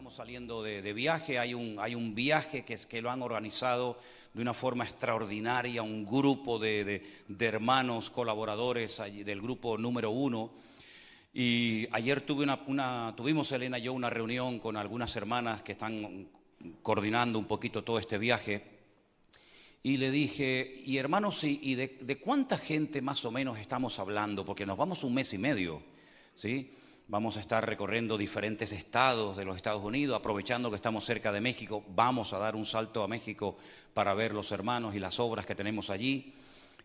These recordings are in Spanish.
Estamos saliendo de viaje, hay un viaje que lo han organizado de una forma extraordinaria, un grupo de hermanos colaboradores del grupo número 1. Y ayer tuvimos Elena y yo una reunión con algunas hermanas que están coordinando un poquito todo este viaje. Y le dije, y hermanos, ¿de cuánta gente más o menos estamos hablando? Porque nos vamos un mes y medio, ¿sí? Vamos a estar recorriendo diferentes estados de los Estados Unidos, aprovechando que estamos cerca de México. Vamos a dar un salto a México para ver los hermanos y las obras que tenemos allí.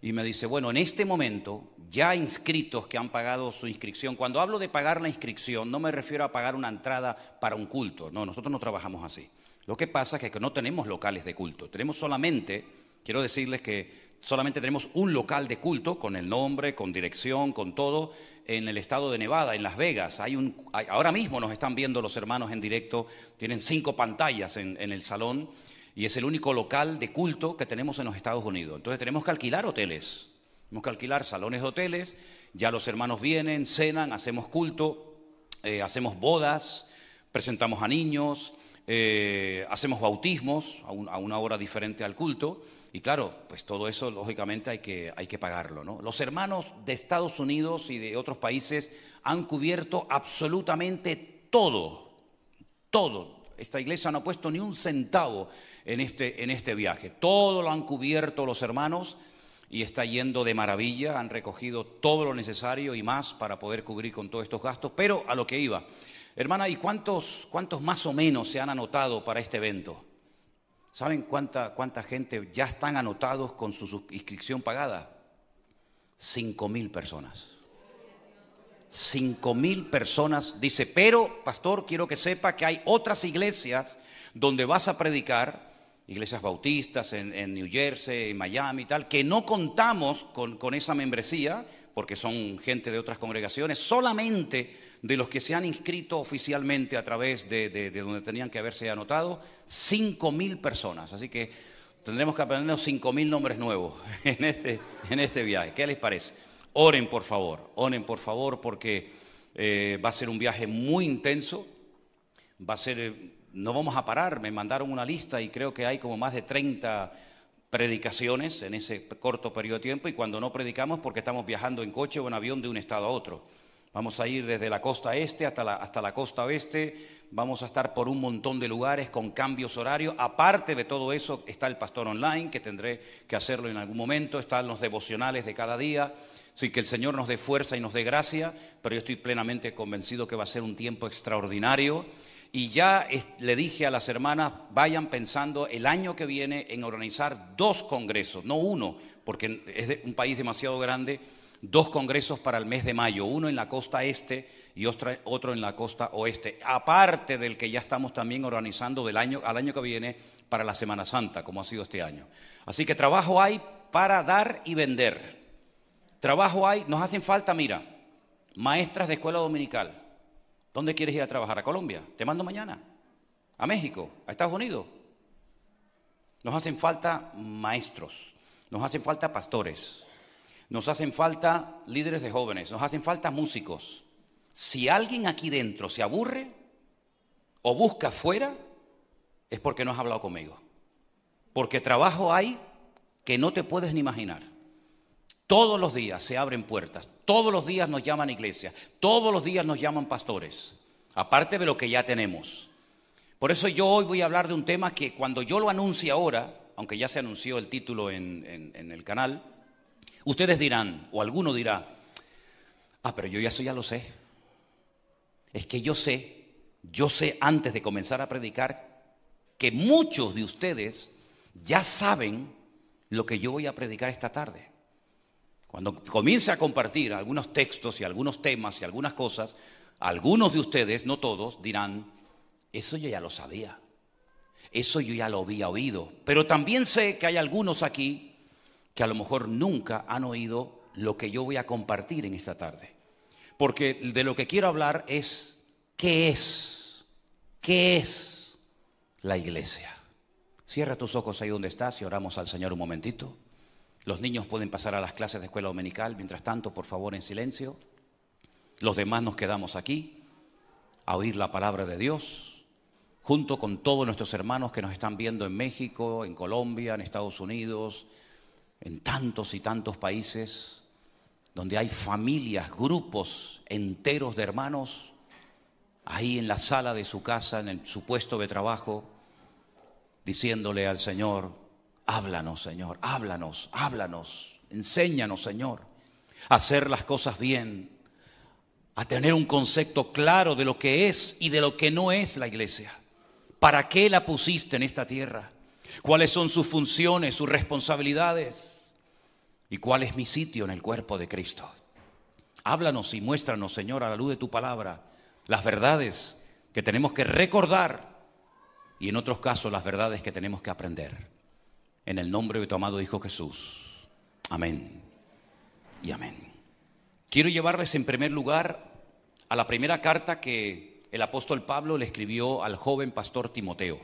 Y me dice, bueno, en este momento, ya inscritos que han pagado su inscripción. Cuando hablo de pagar la inscripción, no me refiero a pagar una entrada para un culto. No, nosotros no trabajamos así. Lo que pasa es que no tenemos locales de culto. Tenemos solamente, quiero decirles que solamente tenemos un local de culto con el nombre, con dirección, con todo, en el estado de Nevada, en Las Vegas. Ahora mismo nos están viendo los hermanos en directo, tienen 5 pantallas en el salón y es el único local de culto que tenemos en los Estados Unidos. Entonces tenemos que alquilar hoteles, tenemos que alquilar salones de hoteles, ya los hermanos vienen, cenan, hacemos culto, hacemos bodas, presentamos a niños, hacemos bautismos a una hora diferente al culto. Y claro, pues todo eso lógicamente hay que pagarlo, ¿no? Los hermanos de Estados Unidos y de otros países han cubierto absolutamente todo. Esta iglesia no ha puesto ni un centavo en este viaje. Todo lo han cubierto los hermanos y está yendo de maravilla. Han recogido todo lo necesario y más para poder cubrir con todos estos gastos. Pero a lo que iba, hermana, ¿y cuántos más o menos se han anotado para este evento? ¿Saben cuánta gente ya están anotados con su inscripción pagada? 5,000 personas. 5,000 personas. Dice, pero, pastor, quiero que sepa que hay otras iglesias donde vas a predicar, iglesias bautistas en New Jersey, en Miami y tal, que no contamos con esa membresía, porque son gente de otras congregaciones, solamente de los que se han inscrito oficialmente a través de donde tenían que haberse anotado, 5,000 personas. Así que tendremos que aprendernos 5,000 nombres nuevos en este viaje. ¿Qué les parece? Oren por favor, porque va a ser un viaje muy intenso. No vamos a parar. Me mandaron una lista y creo que hay como más de 30 predicaciones en ese corto periodo de tiempo, y cuando no predicamos porque estamos viajando en coche o en avión de un estado a otro. Vamos a ir desde la costa este hasta la costa oeste, vamos a estar por un montón de lugares con cambios horarios. Aparte de todo eso está el pastor online, que tendré que hacerlo en algún momento, están los devocionales de cada día. Así que el Señor nos dé fuerza y nos dé gracia, pero yo estoy plenamente convencido que va a ser un tiempo extraordinario. Y ya le dije a las hermanas, vayan pensando el año que viene en organizar 2 congresos, no uno, porque es un país demasiado grande. 2 congresos para el mes de mayo, uno en la costa este y otro en la costa oeste, aparte del que ya estamos también organizando al año que viene para la Semana Santa, como ha sido este año. Así que trabajo hay para dar y vender. Trabajo hay, nos hacen falta, mira, maestras de escuela dominical. ¿Dónde quieres ir a trabajar? ¿A Colombia? Te mando mañana. ¿A México? ¿A Estados Unidos? Nos hacen falta maestros, nos hacen falta pastores. Nos hacen falta líderes de jóvenes, nos hacen falta músicos. Si alguien aquí dentro se aburre o busca afuera, es porque no has hablado conmigo. Porque trabajo hay que no te puedes ni imaginar. Todos los días se abren puertas, todos los días nos llaman iglesias, todos los días nos llaman pastores, aparte de lo que ya tenemos. Por eso yo hoy voy a hablar de un tema que cuando yo lo anuncie ahora, aunque ya se anunció el título en el canal, ustedes dirán, o alguno dirá, pero yo eso ya lo sé. Es que yo sé antes de comenzar a predicar que muchos de ustedes ya saben lo que yo voy a predicar esta tarde. Cuando comience a compartir algunos textos y algunos temas y algunas cosas, algunos de ustedes, no todos, dirán, eso yo ya lo sabía, eso yo ya lo había oído. Pero también sé que hay algunos aquí que a lo mejor nunca han oído lo que yo voy a compartir en esta tarde. Porque de lo que quiero hablar es, ¿qué es la iglesia? Cierra tus ojos ahí donde estás y oramos al Señor un momentito. Los niños pueden pasar a las clases de escuela dominical. Mientras tanto, por favor, en silencio. Los demás nos quedamos aquí a oír la palabra de Dios, junto con todos nuestros hermanos que nos están viendo en México, en Colombia, en Estados Unidos, en tantos y tantos países, donde hay familias, grupos enteros de hermanos, ahí en la sala de su casa, en su puesto de trabajo, diciéndole al Señor: háblanos, Señor, háblanos, háblanos, enséñanos, Señor, a hacer las cosas bien, a tener un concepto claro de lo que es y de lo que no es la iglesia. ¿Para qué la pusiste en esta tierra? ¿Cuáles son sus funciones, sus responsabilidades? ¿Y cuál es mi sitio en el cuerpo de Cristo? Háblanos y muéstranos, Señor, a la luz de tu palabra, las verdades que tenemos que recordar y en otros casos las verdades que tenemos que aprender. En el nombre de tu amado Hijo Jesús. Amén y amén. Quiero llevarles en primer lugar a la primera carta que el apóstol Pablo le escribió al joven pastor Timoteo.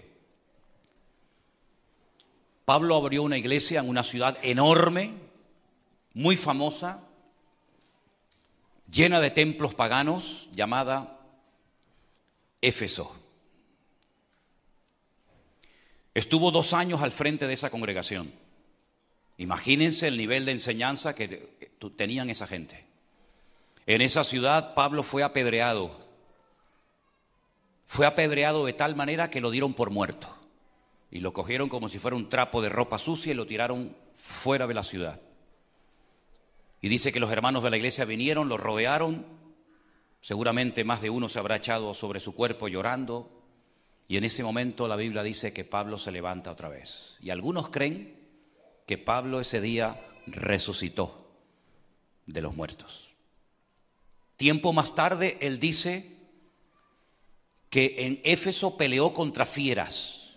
Pablo abrió una iglesia en una ciudad enorme, muy famosa, llena de templos paganos, llamada Éfeso. Estuvo 2 años al frente de esa congregación. Imagínense el nivel de enseñanza que tenían esa gente. En esa ciudad Pablo fue apedreado. Fue apedreado de tal manera que lo dieron por muerto. Y lo cogieron como si fuera un trapo de ropa sucia y lo tiraron fuera de la ciudad. Y dice que los hermanos de la iglesia vinieron, lo rodearon. Seguramente más de uno se habrá echado sobre su cuerpo llorando. Y en ese momento la Biblia dice que Pablo se levanta otra vez. Y algunos creen que Pablo ese día resucitó de los muertos. Tiempo más tarde él dice que en Éfeso peleó contra fieras.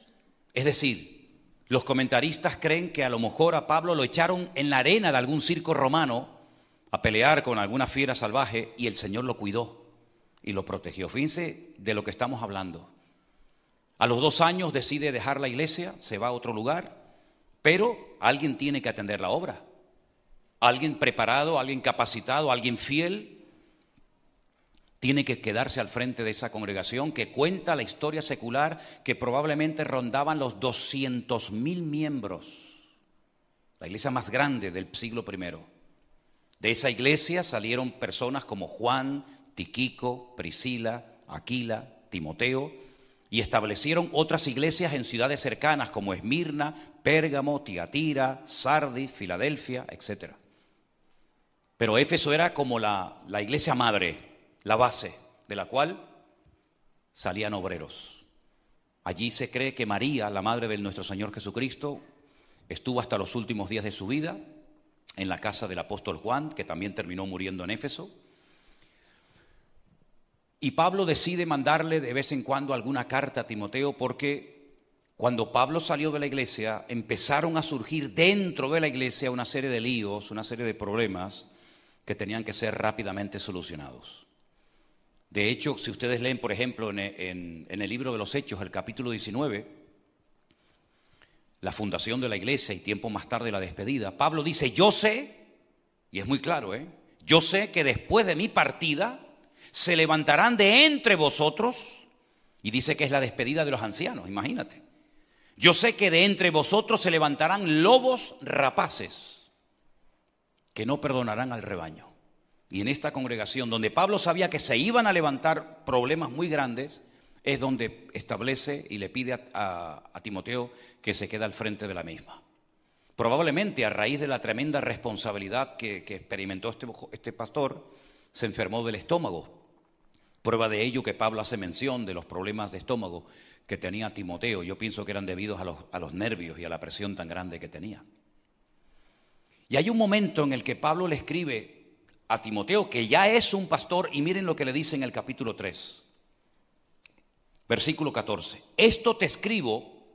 Es decir, los comentaristas creen que a lo mejor a Pablo lo echaron en la arena de algún circo romano a pelear con alguna fiera salvaje y el Señor lo cuidó y lo protegió. Fíjense de lo que estamos hablando. A los 2 años decide dejar la iglesia, se va a otro lugar, pero alguien tiene que atender la obra. Alguien preparado, alguien capacitado, alguien fiel tiene que quedarse al frente de esa congregación que cuenta la historia secular que probablemente rondaban los 200,000 miembros. La iglesia más grande del siglo I. De esa iglesia salieron personas como Juan, Tíquico, Priscila, Aquila, Timoteo, y establecieron otras iglesias en ciudades cercanas como Esmirna, Pérgamo, Tiatira, Sardis, Filadelfia, etc. Pero Éfeso era como la iglesia madre, la base de la cual salían obreros. Allí se cree que María, la madre de nuestro Señor Jesucristo, estuvo hasta los últimos días de su vida en la casa del apóstol Juan, que también terminó muriendo en Éfeso. Y Pablo decide mandarle de vez en cuando alguna carta a Timoteo porque cuando Pablo salió de la iglesia empezaron a surgir dentro de la iglesia una serie de líos, una serie de problemas que tenían que ser rápidamente solucionados. De hecho, si ustedes leen, por ejemplo, en el libro de los Hechos, el capítulo 19, la fundación de la iglesia y tiempo más tarde la despedida, Pablo dice: yo sé, y es muy claro, yo sé que después de mi partida se levantarán de entre vosotros, y dice que es la despedida de los ancianos, imagínate. Yo sé que de entre vosotros se levantarán lobos rapaces que no perdonarán al rebaño. Y en esta congregación, donde Pablo sabía que se iban a levantar problemas muy grandes, es donde establece y le pide a Timoteo que se quede al frente de la misma. Probablemente a raíz de la tremenda responsabilidad que experimentó este pastor, se enfermó del estómago. Prueba de ello que Pablo hace mención de los problemas de estómago que tenía Timoteo. Yo pienso que eran debidos a los nervios y a la presión tan grande que tenía. Y hay un momento en el que Pablo le escribe a Timoteo, que ya es un pastor, y miren lo que le dice en el capítulo 3, versículo 14. Esto te escribo,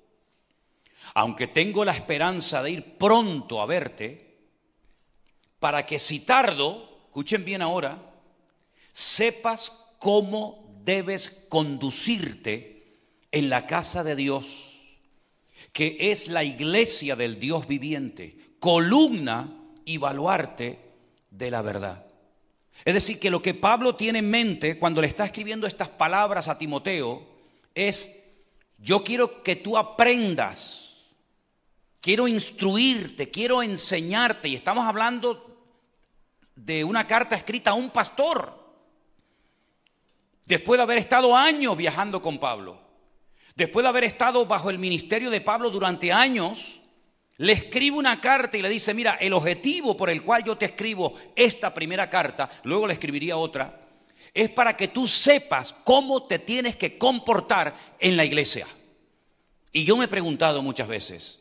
aunque tengo la esperanza de ir pronto a verte, para que si tardo, escuchen bien ahora, sepas cómo debes conducirte en la casa de Dios, que es la iglesia del Dios viviente, columna y baluarte de la verdad. Es decir, que lo que Pablo tiene en mente cuando le está escribiendo estas palabras a Timoteo es Yo quiero que tú aprendas, quiero instruirte, quiero enseñarte. Y estamos hablando de una carta escrita a un pastor, después de haber estado años viajando con Pablo, después de haber estado bajo el ministerio de Pablo durante años. Le escribe una carta y le dice, mira, el objetivo por el cual yo te escribo esta primera carta, luego le escribiría otra, es para que tú sepas cómo te tienes que comportar en la iglesia. Y yo me he preguntado muchas veces,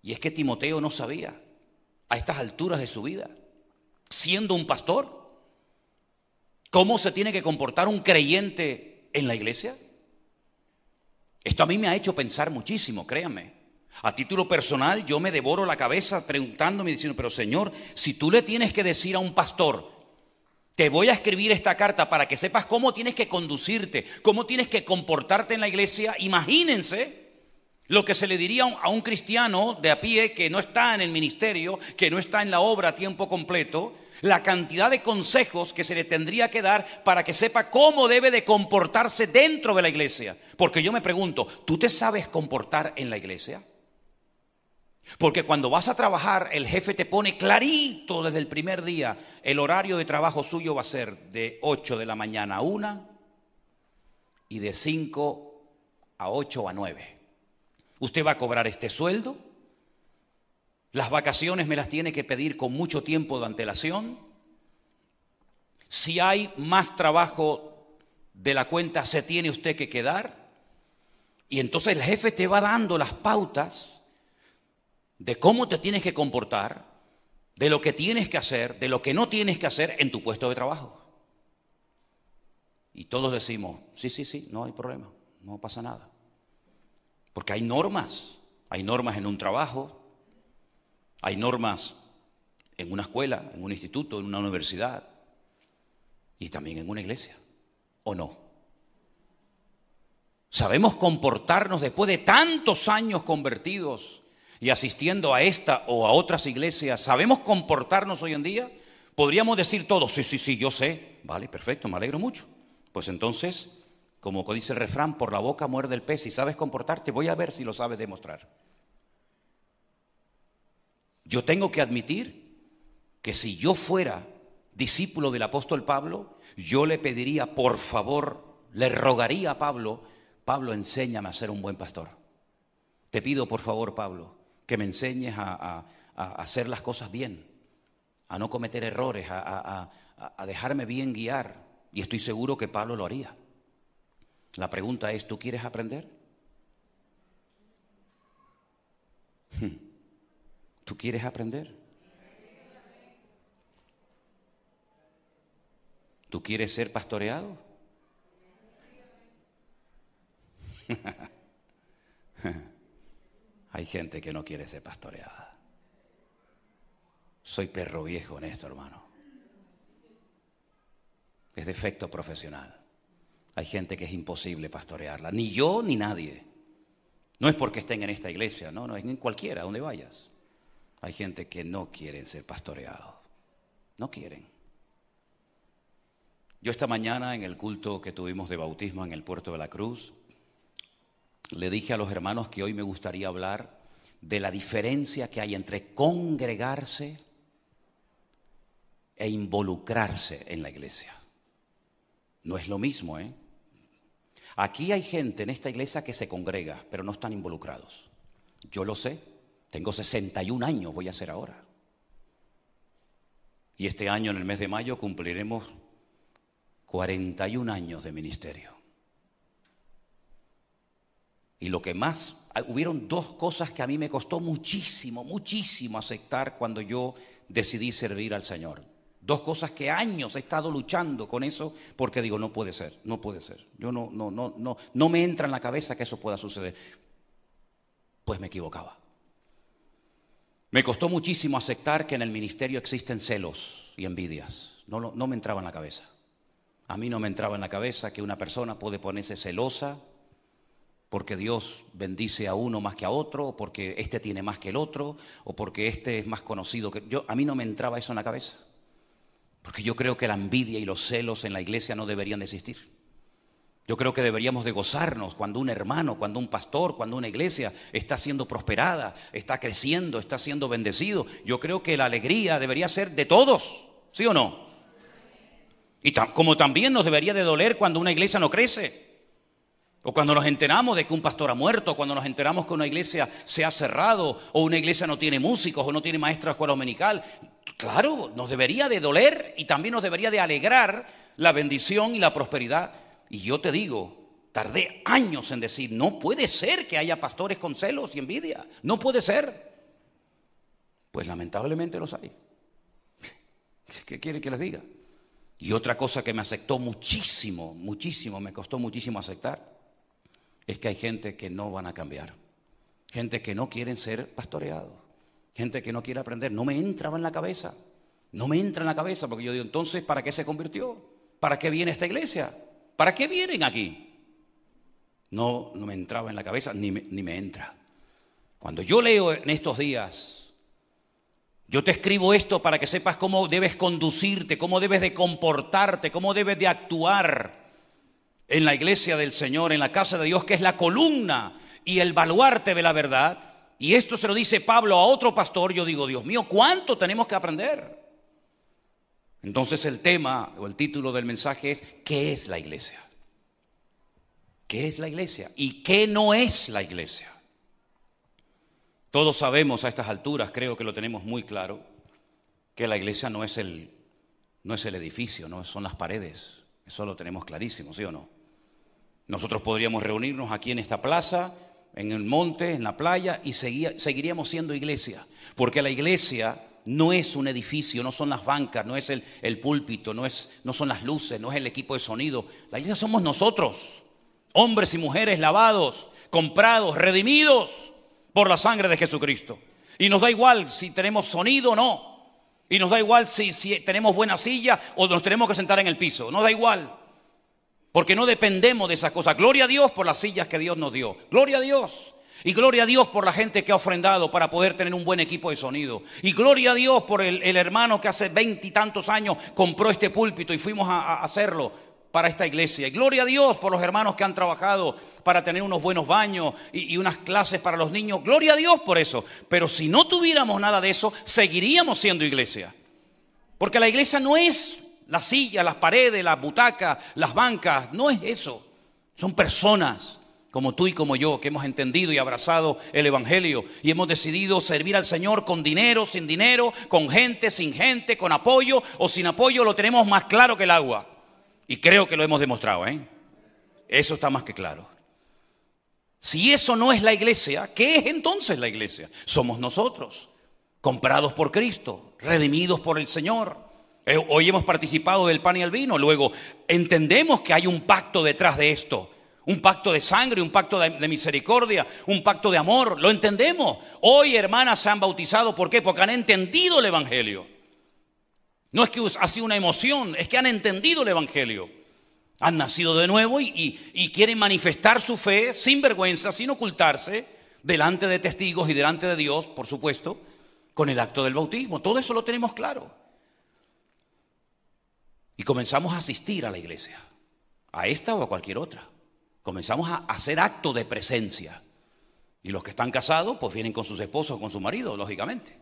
y es que Timoteo no sabía a estas alturas de su vida, siendo un pastor, cómo se tiene que comportar un creyente en la iglesia. Esto a mí me ha hecho pensar muchísimo, créanme. A título personal, yo me devoro la cabeza preguntándome y diciendo, pero Señor, si tú le tienes que decir a un pastor, te voy a escribir esta carta para que sepas cómo tienes que conducirte, cómo tienes que comportarte en la iglesia, imagínense lo que se le diría a un cristiano de a pie que no está en el ministerio, que no está en la obra a tiempo completo, la cantidad de consejos que se le tendría que dar para que sepa cómo debe de comportarse dentro de la iglesia. Porque yo me pregunto, ¿tú te sabes comportar en la iglesia? Porque cuando vas a trabajar, el jefe te pone clarito desde el primer día, el horario de trabajo suyo va a ser de 8 de la mañana a 1 y de 5 a 8 a 9. Usted va a cobrar este sueldo, las vacaciones me las tiene que pedir con mucho tiempo de antelación. Si hay más trabajo de la cuenta, se tiene usted que quedar. Y entonces el jefe te va dando las pautas de cómo te tienes que comportar, de lo que tienes que hacer, de lo que no tienes que hacer en tu puesto de trabajo. Y todos decimos, sí, no hay problema, no pasa nada. Porque hay normas en un trabajo, hay normas en una escuela, en un instituto, en una universidad y también en una iglesia, ¿o no? ¿Sabemos comportarnos después de tantos años convertidos y asistiendo a esta o a otras iglesias? ¿Sabemos comportarnos hoy en día? Podríamos decir todos, sí, yo sé. Vale, perfecto, me alegro mucho. Pues entonces, como dice el refrán, por la boca muerde el pez. Si sabes comportarte, voy a ver si lo sabes demostrar. Yo tengo que admitir que si yo fuera discípulo del apóstol Pablo, yo le pediría, por favor, le rogaría a Pablo, enséñame a ser un buen pastor. Te pido, por favor, Pablo, que me enseñes a hacer las cosas bien, a no cometer errores, a dejarme bien guiar. Y estoy seguro que Pablo lo haría. La pregunta es, ¿tú quieres aprender? ¿Tú quieres aprender? ¿Tú quieres ser pastoreado? Hay gente que no quiere ser pastoreada. Soy perro viejo en esto, hermano. Es defecto profesional. Hay gente que es imposible pastorearla. Ni yo ni nadie. No es porque estén en esta iglesia, no, es en cualquiera, donde vayas. Hay gente que no quieren ser pastoreados. No quieren. Yo esta mañana en el culto que tuvimos de bautismo en el Puerto de la Cruz, le dije a los hermanos que hoy me gustaría hablar de la diferencia que hay entre congregarse e involucrarse en la iglesia. No es lo mismo, ¿eh? Aquí hay gente en esta iglesia que se congrega, pero no están involucrados. Yo lo sé, tengo 61 años, voy a hacer ahora. Y este año, en el mes de mayo, cumpliremos 41 años de ministerio. Y lo que más, hubieron dos cosas que a mí me costó muchísimo aceptar cuando yo decidí servir al Señor. Dos cosas que años he estado luchando con eso porque digo, no puede ser. Yo no me entra en la cabeza que eso pueda suceder. Pues me equivocaba. Me costó muchísimo aceptar que en el ministerio existen celos y envidias. No me entraba en la cabeza. A mí no me entraba en la cabeza que una persona puede ponerse celosa porque Dios bendice a uno más que a otro, o porque este tiene más que el otro, o porque este es más conocido que yo. A mí no me entraba eso en la cabeza. Porque yo creo que la envidia y los celos en la iglesia no deberían de existir. Yo creo que deberíamos de gozarnos cuando un hermano, cuando un pastor, cuando una iglesia está siendo prosperada, está creciendo, está siendo bendecido. Yo creo que la alegría debería ser de todos, ¿sí o no? Y como también nos debería de doler cuando una iglesia no crece. O cuando nos enteramos de que un pastor ha muerto, cuando nos enteramos que una iglesia se ha cerrado, o una iglesia no tiene músicos, o no tiene maestra de escuela dominical. Claro, nos debería de doler y también nos debería de alegrar la bendición y la prosperidad. Y yo te digo, tardé años en decir, no puede ser que haya pastores con celos y envidia. No puede ser. Pues lamentablemente los hay. ¿Qué quiere que les diga? Y otra cosa que me afectó muchísimo, me costó muchísimo aceptar, es que hay gente que no van a cambiar, gente que no quieren ser pastoreados, gente que no quiere aprender. No me entraba en la cabeza, porque yo digo, entonces, ¿para qué se convirtió? ¿Para qué viene esta iglesia? ¿Para qué vienen aquí? No me entraba en la cabeza, ni me entra. Cuando yo leo en estos días, yo te escribo esto para que sepas cómo debes conducirte, cómo debes de comportarte, cómo debes de actuar en la iglesia del Señor, en la casa de Dios, que es la columna y el baluarte de la verdad. Y esto se lo dice Pablo a otro pastor. Yo digo, Dios mío, ¿cuánto tenemos que aprender? Entonces el tema o el título del mensaje es, ¿qué es la iglesia? ¿Qué es la iglesia? ¿Y qué no es la iglesia? Todos sabemos a estas alturas, creo que lo tenemos muy claro, que la iglesia no es el edificio, no son las paredes. Eso lo tenemos clarísimo, ¿sí o no? Nosotros podríamos reunirnos aquí en esta plaza, en el monte, en la playa, y seguiríamos siendo iglesia. Porque la iglesia no es un edificio, no son las bancas, no es el púlpito, no son las luces, no es el equipo de sonido. La iglesia somos nosotros, hombres y mujeres lavados, comprados, redimidos por la sangre de Jesucristo. Y nos da igual si tenemos sonido o no. Y nos da igual si tenemos buena silla o nos tenemos que sentar en el piso. Nos da igual. Porque no dependemos de esas cosas. Gloria a Dios por las sillas que Dios nos dio. Gloria a Dios. Y gloria a Dios por la gente que ha ofrendado para poder tener un buen equipo de sonido. Y gloria a Dios por el hermano que hace 20 y tantos años compró este púlpito y fuimos a hacerlo para esta iglesia. Y gloria a Dios por los hermanos que han trabajado para tener unos buenos baños y unas clases para los niños. Gloria a Dios por eso. Pero si no tuviéramos nada de eso, seguiríamos siendo iglesia. Porque la iglesia no es la silla, las paredes, las butacas, las bancas. No es eso. Son personas como tú y como yo, que hemos entendido y abrazado el evangelio y hemos decidido servir al Señor con dinero, sin dinero, con gente, sin gente, con apoyo o sin apoyo. Lo tenemos más claro que el agua. Y creo que lo hemos demostrado, ¿eh? Eso está más que claro. Si eso no es la iglesia, ¿qué es entonces la iglesia? Somos nosotros, comprados por Cristo, redimidos por el Señor. Hoy hemos participado del pan y el vino. Luego entendemos que hay un pacto detrás de esto. Un pacto de sangre, un pacto de misericordia, un pacto de amor. Lo entendemos. Hoy hermanas se han bautizado. ¿Por qué? Porque han entendido el evangelio. No es que ha sido una emoción, es que han entendido el evangelio. Han nacido de nuevo y quieren manifestar su fe sin vergüenza, sin ocultarse, delante de testigos y delante de Dios, por supuesto, con el acto del bautismo. Todo eso lo tenemos claro. Y comenzamos a asistir a la iglesia, a esta o a cualquier otra. Comenzamos a hacer acto de presencia. Y los que están casados, pues vienen con sus esposos o con su marido, lógicamente.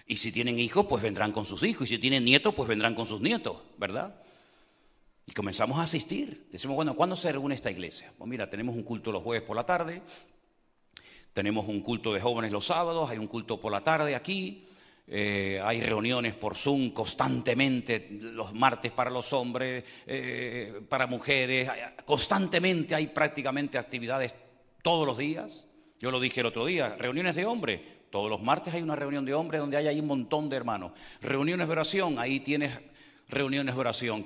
Y si tienen hijos, pues vendrán con sus hijos. Y si tienen nietos, pues vendrán con sus nietos, ¿verdad? Y comenzamos a asistir. Decimos, bueno, ¿cuándo se reúne esta iglesia? Pues mira, tenemos un culto los jueves por la tarde. Tenemos un culto de jóvenes los sábados. Hay un culto por la tarde aquí. Hay reuniones por Zoom constantemente. Los martes para los hombres, para mujeres. Constantemente hay prácticamente actividades todos los días. Yo lo dije el otro día, reuniones de hombres. Todos los martes hay una reunión de hombres donde hay ahí un montón de hermanos. Reuniones de oración, ahí tienes reuniones de oración.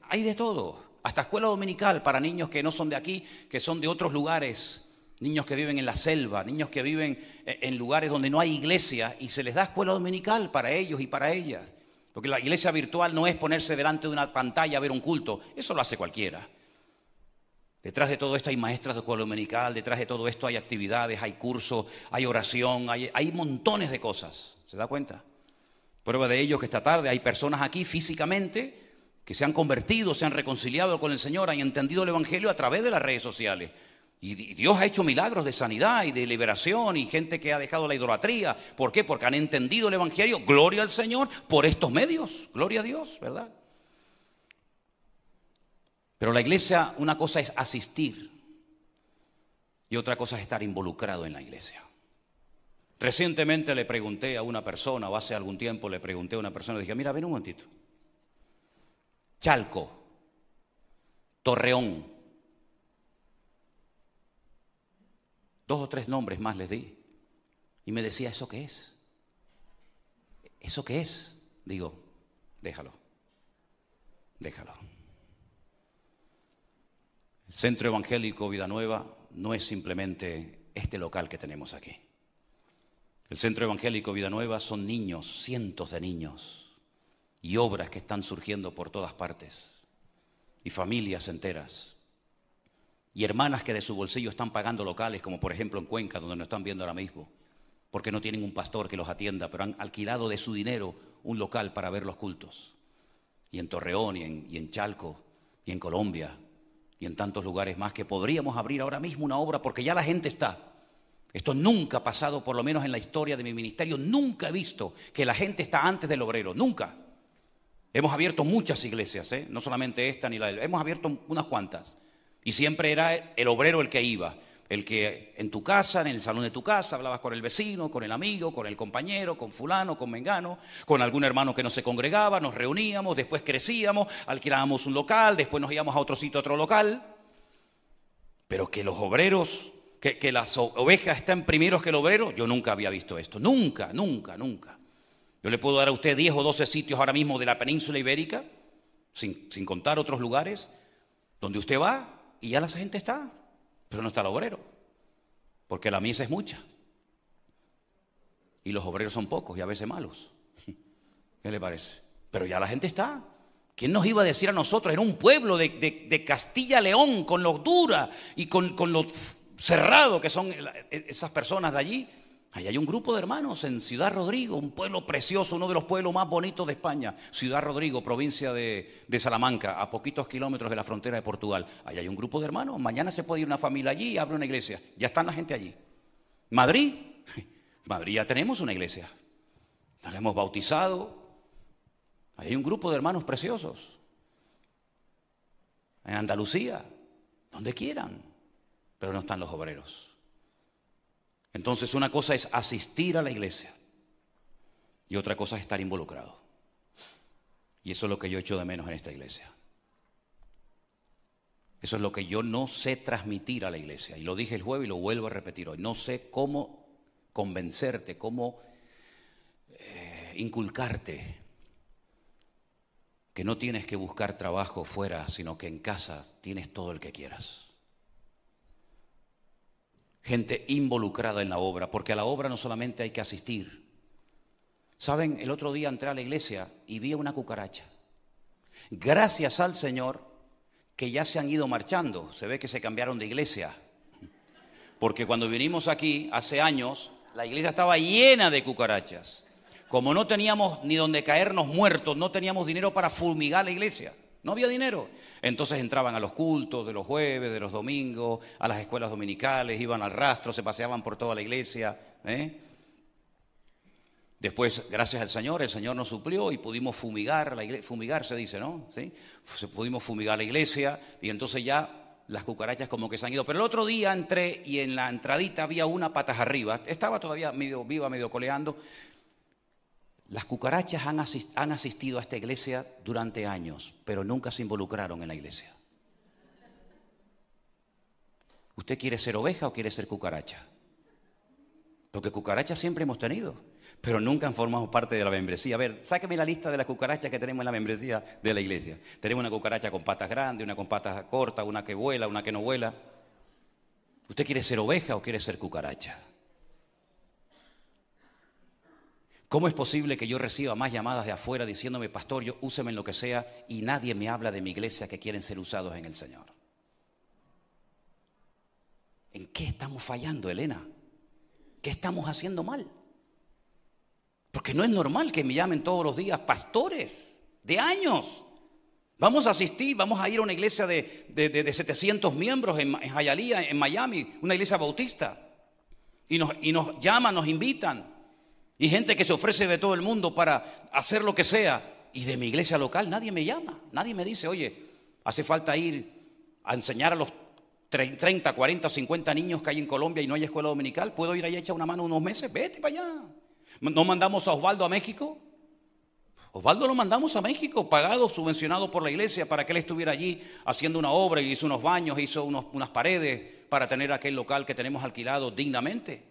Hay de todo. Hasta escuela dominical para niños que no son de aquí, que son de otros lugares. Niños que viven en la selva, niños que viven en lugares donde no hay iglesia y se les da escuela dominical para ellos y para ellas. Porque la iglesia virtual no es ponerse delante de una pantalla a ver un culto. Eso lo hace cualquiera. Detrás de todo esto hay maestras de escuela dominical, detrás de todo esto hay actividades, hay cursos, hay oración, hay montones de cosas. ¿Se da cuenta? Prueba de ello que esta tarde hay personas aquí físicamente que se han convertido, se han reconciliado con el Señor, han entendido el Evangelio a través de las redes sociales. Y Dios ha hecho milagros de sanidad y de liberación, y gente que ha dejado la idolatría. ¿Por qué? Porque han entendido el Evangelio, gloria al Señor, por estos medios. Gloria a Dios, ¿verdad? Pero la iglesia, una cosa es asistir y otra cosa es estar involucrado en la iglesia. Recientemente le pregunté a una persona, o hace algún tiempo le pregunté a una persona, le dije, mira, ven un momentito. Chalco, Torreón, 2 o 3 nombres más les di. Y me decía, ¿eso qué es? ¿Eso qué es? Digo, déjalo. El Centro Evangélico Vida Nueva no es simplemente este local que tenemos aquí. El Centro Evangélico Vida Nueva son niños, cientos de niños, y obras que están surgiendo por todas partes, y familias enteras, y hermanas que de su bolsillo están pagando locales, como por ejemplo en Cuenca, donde nos están viendo ahora mismo, porque no tienen un pastor que los atienda, pero han alquilado de su dinero un local para ver los cultos. Y en Torreón, y en Chalco, y en Colombia, y en tantos lugares más, que podríamos abrir ahora mismo una obra, porque ya la gente está. Esto nunca ha pasado, por lo menos en la historia de mi ministerio, nunca he visto que la gente está antes del obrero, nunca. Hemos abierto muchas iglesias, no solamente esta ni la de... Hemos abierto unas cuantas. Y siempre era el obrero el que iba, el que en tu casa, en el salón de tu casa, hablabas con el vecino, con el amigo, con el compañero, con fulano, con mengano, con algún hermano que no se congregaba, nos reuníamos, después crecíamos, alquilábamos un local, después nos íbamos a otro sitio, a otro local. Pero que los obreros, que las ovejas estén primeros que el obrero, yo nunca había visto esto, nunca. Yo le puedo dar a usted 10 o 12 sitios ahora mismo de la península ibérica, sin contar otros lugares, donde usted va y ya la gente está, pero no está el obrero, porque la mies es mucha y los obreros son pocos y a veces malos. ¿Qué le parece? Pero ya la gente está. ¿Quién nos iba a decir a nosotros en un pueblo de Castilla-León, con lo dura y con lo cerrado que son esas personas de allí? Ahí hay un grupo de hermanos en Ciudad Rodrigo, un pueblo precioso, uno de los pueblos más bonitos de España. Ciudad Rodrigo, provincia de Salamanca, a poquitos kilómetros de la frontera de Portugal. Ahí hay un grupo de hermanos. Mañana se puede ir una familia allí y abre una iglesia. Ya están la gente allí. Madrid ya tenemos una iglesia. La hemos bautizado. Ahí hay un grupo de hermanos preciosos. En Andalucía, donde quieran, pero no están los obreros. Entonces una cosa es asistir a la iglesia y otra cosa es estar involucrado. Y eso es lo que yo echo de menos en esta iglesia. Eso es lo que yo no sé transmitir a la iglesia. Y lo dije el jueves y lo vuelvo a repetir hoy. No sé cómo convencerte, cómo inculcarte que no tienes que buscar trabajo fuera, sino que en casa tienes todo el que quieras. Gente involucrada en la obra, porque a la obra no solamente hay que asistir. ¿Saben? El otro día entré a la iglesia y vi una cucaracha. Gracias al Señor que ya se han ido marchando. Se ve que se cambiaron de iglesia. Porque cuando vinimos aquí hace años, la iglesia estaba llena de cucarachas. Como no teníamos ni donde caernos muertos, no teníamos dinero para fumigar la iglesia. No había dinero. Entonces entraban a los cultos de los jueves, de los domingos, a las escuelas dominicales, iban al rastro, se paseaban por toda la iglesia. Después, gracias al Señor, el Señor nos suplió y pudimos fumigar la iglesia. Fumigar se dice, ¿no? ¿Sí? Pudimos fumigar la iglesia y entonces ya las cucarachas como que se han ido. Pero el otro día entré y en la entradita había una patas arriba. Estaba todavía medio viva, medio coleando. Las cucarachas han asistido a esta iglesia durante años, pero nunca se involucraron en la iglesia. ¿Usted quiere ser oveja o quiere ser cucaracha? Porque cucarachas siempre hemos tenido, pero nunca han formado parte de la membresía. A ver, sáqueme la lista de las cucarachas que tenemos en la membresía de la iglesia. Tenemos una cucaracha con patas grandes, una con patas cortas, una que vuela, una que no vuela. ¿Usted quiere ser oveja o quiere ser cucaracha? ¿Cómo es posible que yo reciba más llamadas de afuera diciéndome, pastor, úseme en lo que sea, y nadie me habla de mi iglesia que quieren ser usados en el Señor? ¿En qué estamos fallando, Elena? ¿Qué estamos haciendo mal? Porque no es normal que me llamen todos los días pastores de años Vamos a asistir, vamos a ir a una iglesia de 700 miembros en Hialeah, en Miami, una iglesia bautista. Y nos llaman, nos invitan. Y gente que se ofrece de todo el mundo para hacer lo que sea. Y de mi iglesia local nadie me llama. Nadie me dice, oye, hace falta ir a enseñar a los 30, 40, 50 niños que hay en Colombia y no hay escuela dominical. ¿Puedo ir allá a echar una mano unos meses? Vete para allá. ¿No mandamos a Osvaldo a México? Osvaldo lo mandamos a México, pagado, subvencionado por la iglesia para que él estuviera allí haciendo una obra, y hizo unos baños, hizo unas paredes para tener aquel local que tenemos alquilado dignamente,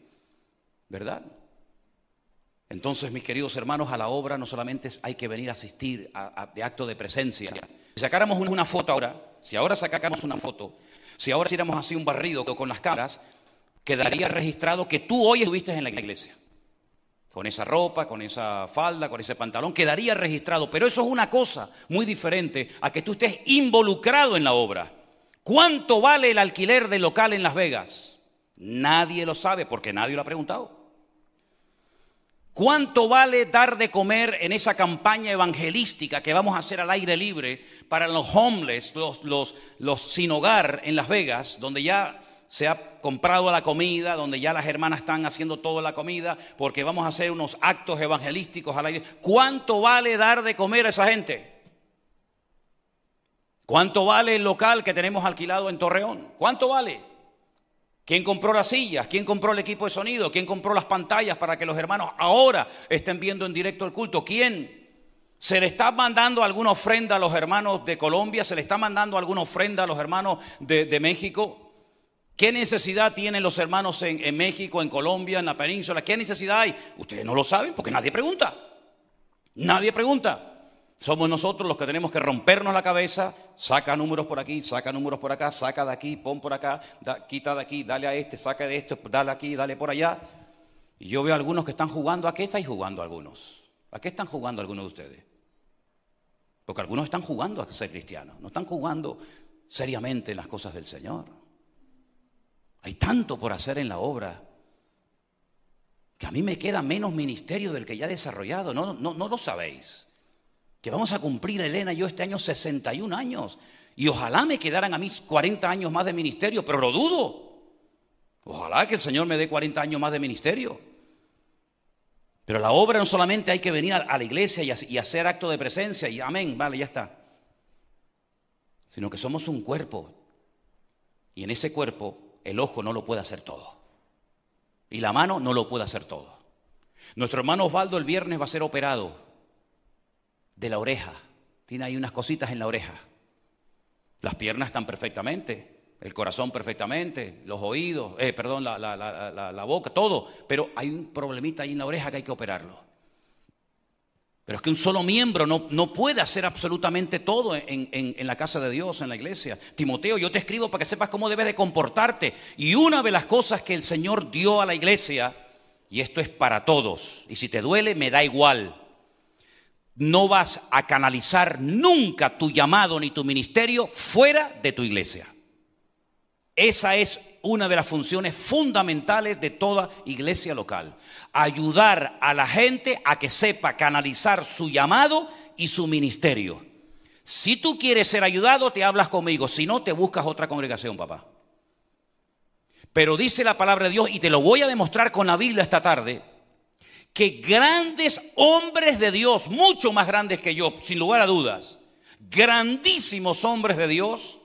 ¿verdad? Entonces, mis queridos hermanos, a la obra no solamente hay que venir a asistir de acto de presencia. Si sacáramos una foto ahora, si ahora sacáramos una foto, si ahora hiciéramos así un barrido con las cámaras, quedaría registrado que tú hoy estuviste en la iglesia. Con esa ropa, con esa falda, con ese pantalón, quedaría registrado. Pero eso es una cosa muy diferente a que tú estés involucrado en la obra. ¿Cuánto vale el alquiler del local en Las Vegas? Nadie lo sabe porque nadie lo ha preguntado. ¿Cuánto vale dar de comer en esa campaña evangelística que vamos a hacer al aire libre para los homeless, los sin hogar en Las Vegas, donde ya se ha comprado la comida, donde ya las hermanas están haciendo toda la comida, porque vamos a hacer unos actos evangelísticos al aire? ¿Cuánto vale dar de comer a esa gente? ¿Cuánto vale el local que tenemos alquilado en Torreón? ¿Cuánto vale? ¿Quién compró las sillas? ¿Quién compró el equipo de sonido? ¿Quién compró las pantallas para que los hermanos ahora estén viendo en directo el culto? ¿Quién? ¿Se le está mandando alguna ofrenda a los hermanos de Colombia? ¿Se le está mandando alguna ofrenda a los hermanos de México? ¿Qué necesidad tienen los hermanos en México, en Colombia, en la península? ¿Qué necesidad hay? Ustedes no lo saben porque nadie pregunta. Nadie pregunta. Somos nosotros los que tenemos que rompernos la cabeza. Saca números por aquí, saca números por acá, saca de aquí, pon por acá, quita de aquí, dale a este, saca de esto, dale aquí, dale por allá. Y yo veo a algunos que están jugando. ¿A qué estáis jugando algunos? ¿A qué están jugando algunos de ustedes? Porque algunos están jugando a ser cristianos. No están jugando seriamente en las cosas del Señor. Hay tanto por hacer en la obra que a mí me queda menos ministerio del que ya he desarrollado. No lo sabéis. Que vamos a cumplir, Elena y yo, este año 61 años. Y ojalá me quedaran a mí 40 años más de ministerio, pero lo dudo. Ojalá que el Señor me dé 40 años más de ministerio. Pero la obra no solamente hay que venir a la iglesia y hacer acto de presencia y amén, vale, ya está. Sino que somos un cuerpo. Y en ese cuerpo el ojo no lo puede hacer todo. Y la mano no lo puede hacer todo. Nuestro hermano Osvaldo el viernes va a ser operado de la oreja. Tiene ahí unas cositas en la oreja. Las piernas están perfectamente, el corazón perfectamente, los oídos, la boca, todo. Pero hay un problemita ahí en la oreja que hay que operarlo. Pero es que un solo miembro no puede hacer absolutamente todo en la casa de Dios, en la iglesia. Timoteo, yo te escribo para que sepas cómo debes de comportarte. Y una de las cosas que el Señor dio a la iglesia, y esto es para todos, y si te duele, me da igual. No vas a canalizar nunca tu llamado ni tu ministerio fuera de tu iglesia. Esa es una de las funciones fundamentales de toda iglesia local. Ayudar a la gente a que sepa canalizar su llamado y su ministerio. Si tú quieres ser ayudado, te hablas conmigo. Si no, te buscas otra congregación, papá. Pero dice la palabra de Dios, y te lo voy a demostrar con la Biblia esta tarde, que grandes hombres de Dios, mucho más grandes que yo, sin lugar a dudas, grandísimos hombres de Dios,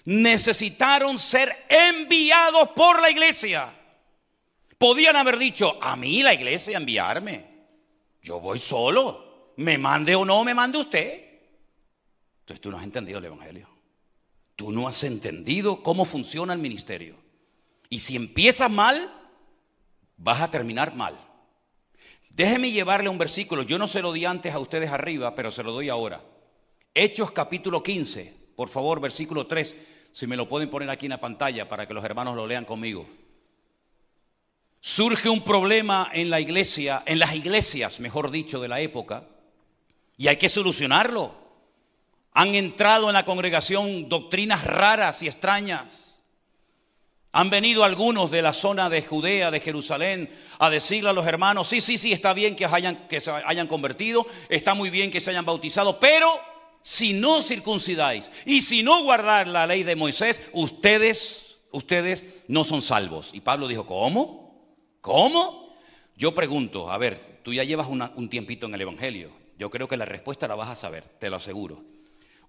necesitaron ser enviados por la iglesia. Podían haber dicho, a mí la iglesia enviarme, yo voy solo, me mande o no me mande usted. Entonces tú no has entendido el evangelio. Tú no has entendido cómo funciona el ministerio. Y si empiezas mal, vas a terminar mal. Déjeme llevarle un versículo. Yo no se lo di antes a ustedes arriba, pero se lo doy ahora. Hechos capítulo 15, por favor, versículo 3. Si me lo pueden poner aquí en la pantalla para que los hermanos lo lean conmigo. Surge un problema en la iglesia, en las iglesias, mejor dicho, de la época, y hay que solucionarlo. Han entrado en la congregación doctrinas raras y extrañas. Han venido algunos de la zona de Judea, de Jerusalén, a decirle a los hermanos, sí, está bien que se hayan convertido, está muy bien que se hayan bautizado, pero si no circuncidáis y si no guardáis la ley de Moisés, ustedes no son salvos. Y Pablo dijo, ¿cómo? ¿Cómo? Yo pregunto, a ver, tú ya llevas un tiempito en el Evangelio. Yo creo que la respuesta la vas a saber, te lo aseguro.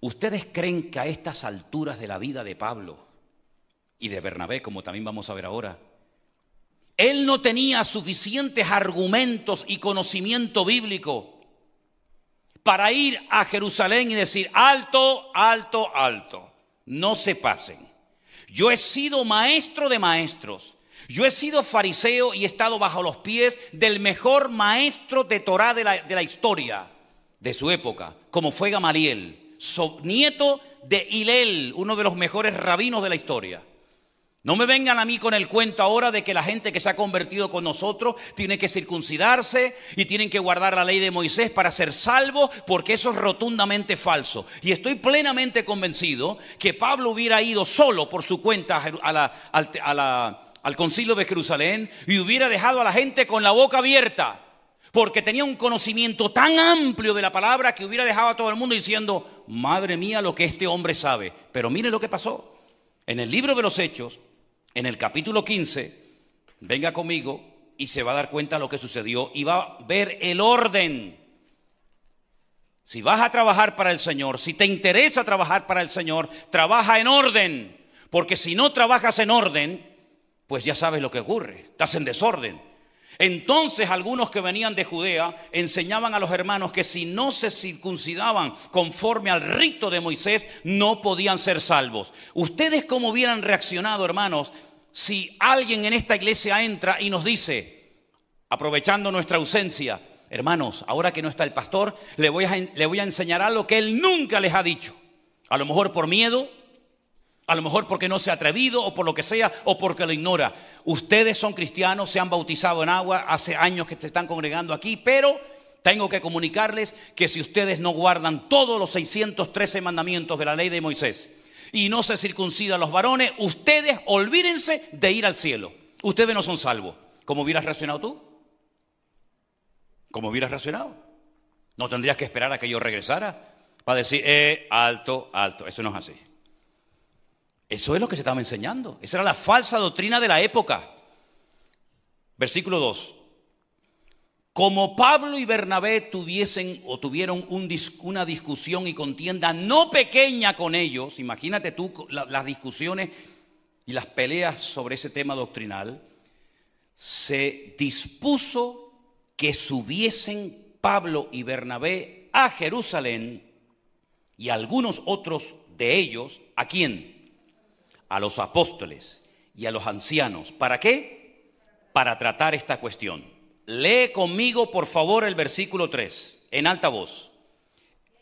¿Ustedes creen que a estas alturas de la vida de Pablo y de Bernabé, como también vamos a ver ahora, él no tenía suficientes argumentos y conocimiento bíblico para ir a Jerusalén y decir, alto, alto, alto, no se pasen? Yo he sido maestro de maestros, yo he sido fariseo y he estado bajo los pies del mejor maestro de Torá de la historia de su época, como fue Gamaliel, nieto de Hilel, uno de los mejores rabinos de la historia. No me vengan a mí con el cuento ahora de que la gente que se ha convertido con nosotros tiene que circuncidarse y tienen que guardar la ley de Moisés para ser salvos, porque eso es rotundamente falso. Y estoy plenamente convencido que Pablo hubiera ido solo por su cuenta al concilio de Jerusalén y hubiera dejado a la gente con la boca abierta, porque tenía un conocimiento tan amplio de la palabra que hubiera dejado a todo el mundo diciendo, madre mía, lo que este hombre sabe. Pero mire lo que pasó. En el libro de los Hechos, en el capítulo 15, venga conmigo y se va a dar cuenta de lo que sucedió y va a ver el orden. Si vas a trabajar para el Señor, si te interesa trabajar para el Señor, trabaja en orden. Porque si no trabajas en orden, pues ya sabes lo que ocurre, estás en desorden. Entonces algunos que venían de Judea enseñaban a los hermanos que si no se circuncidaban conforme al rito de Moisés, no podían ser salvos. ¿Ustedes cómo hubieran reaccionado, hermanos, si alguien en esta iglesia entra y nos dice, aprovechando nuestra ausencia, hermanos, ahora que no está el pastor, le voy a enseñar algo que él nunca les ha dicho? A lo mejor por miedo, a lo mejor porque no se ha atrevido o por lo que sea o porque lo ignora. Ustedes son cristianos, se han bautizado en agua, hace años que se están congregando aquí, pero tengo que comunicarles que si ustedes no guardan todos los 613 mandamientos de la ley de Moisés y no se circuncidan los varones, ustedes olvídense de ir al cielo. Ustedes no son salvos. ¿Cómo hubieras reaccionado tú? ¿Cómo hubieras reaccionado? ¿No tendrías que esperar a que yo regresara para decir, alto, alto? Eso no es así. Eso es lo que se estaba enseñando. Esa era la falsa doctrina de la época. Versículo 2. Como Pablo y Bernabé tuvieron una discusión y contienda no pequeña con ellos, imagínate tú las discusiones y las peleas sobre ese tema doctrinal, se dispuso que subiesen Pablo y Bernabé a Jerusalén y algunos otros de ellos, ¿a quién? A los apóstoles y a los ancianos. ¿Para qué? Para tratar esta cuestión. Lee conmigo, por favor, el versículo 3, en alta voz.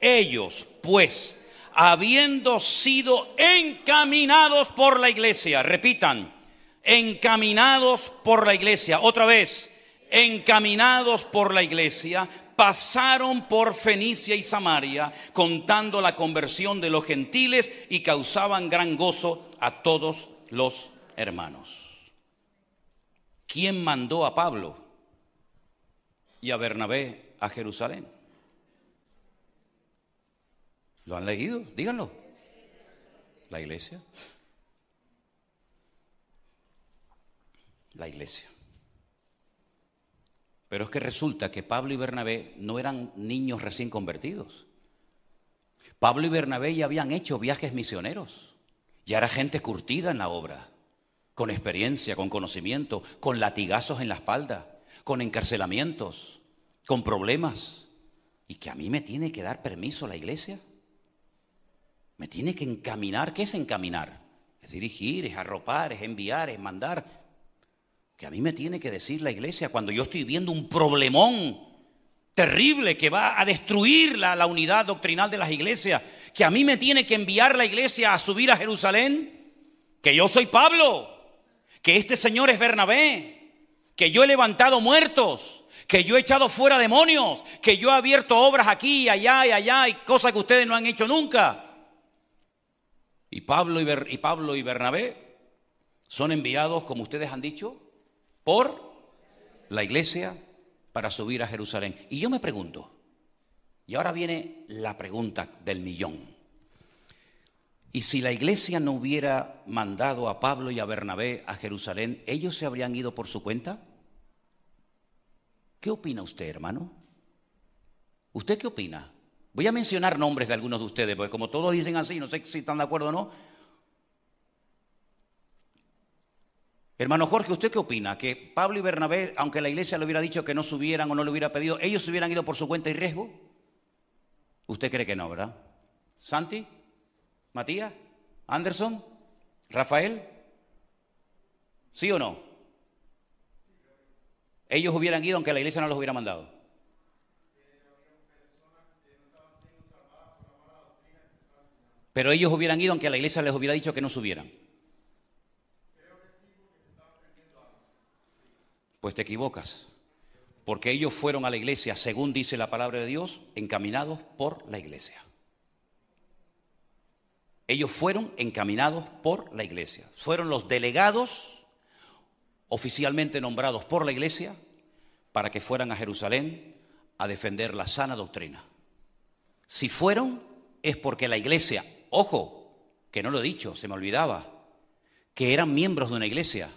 Ellos, pues, habiendo sido encaminados por la iglesia, repitan, encaminados por la iglesia, otra vez, encaminados por la iglesia, pasaron por Fenicia y Samaria, contando la conversión de los gentiles y causaban gran gozo a todos los hermanos. ¿Quién mandó a Pablo y a Bernabé a Jerusalén? ¿Lo han leído? Díganlo. La iglesia. La iglesia. Pero es que resulta que Pablo y Bernabé no eran niños recién convertidos. Pablo y Bernabé ya habían hecho viajes misioneros. Ya era gente curtida en la obra, con experiencia, con conocimiento, con latigazos en la espalda, con encarcelamientos, con problemas. ¿Y que a mí me tiene que dar permiso la iglesia? ¿Me tiene que encaminar? ¿Qué es encaminar? Es dirigir, es arropar, es enviar, es mandar. Que a mí me tiene que decir la iglesia cuando yo estoy viendo un problemón terrible que va a destruir la unidad doctrinal de las iglesias, que a mí me tiene que enviar la iglesia a subir a Jerusalén, que yo soy Pablo, que este señor es Bernabé, que yo he levantado muertos, que yo he echado fuera demonios, que yo he abierto obras aquí y allá y cosas que ustedes no han hecho nunca. Y Pablo y Bernabé son enviados, como ustedes han dicho, por la iglesia para subir a Jerusalén. Y yo me pregunto, Y ahora viene la pregunta del millón. ¿Y si la iglesia no hubiera mandado a Pablo y a Bernabé a Jerusalén, ellos se habrían ido por su cuenta? ¿Qué opina usted, hermano? ¿Usted qué opina? Voy a mencionar nombres de algunos de ustedes, porque como todos dicen así, no sé si están de acuerdo o no. Hermano Jorge, ¿usted qué opina? ¿Que Pablo y Bernabé, aunque la iglesia le hubiera dicho que no subieran o no le hubiera pedido, ellos se hubieran ido por su cuenta y riesgo? ¿Usted cree que no, verdad? ¿Santi? ¿Matías? ¿Anderson? ¿Rafael? ¿Sí o no? Ellos hubieran ido aunque la iglesia no los hubiera mandado. Pero ellos hubieran ido aunque la iglesia les hubiera dicho que no subieran. Pues te equivocas. Porque ellos fueron a la iglesia, según dice la palabra de Dios, encaminados por la iglesia. Ellos fueron encaminados por la iglesia. Fueron los delegados oficialmente nombrados por la iglesia para que fueran a Jerusalén a defender la sana doctrina. Si fueron, es porque la iglesia, ojo, que no lo he dicho, se me olvidaba, que eran miembros de una iglesia.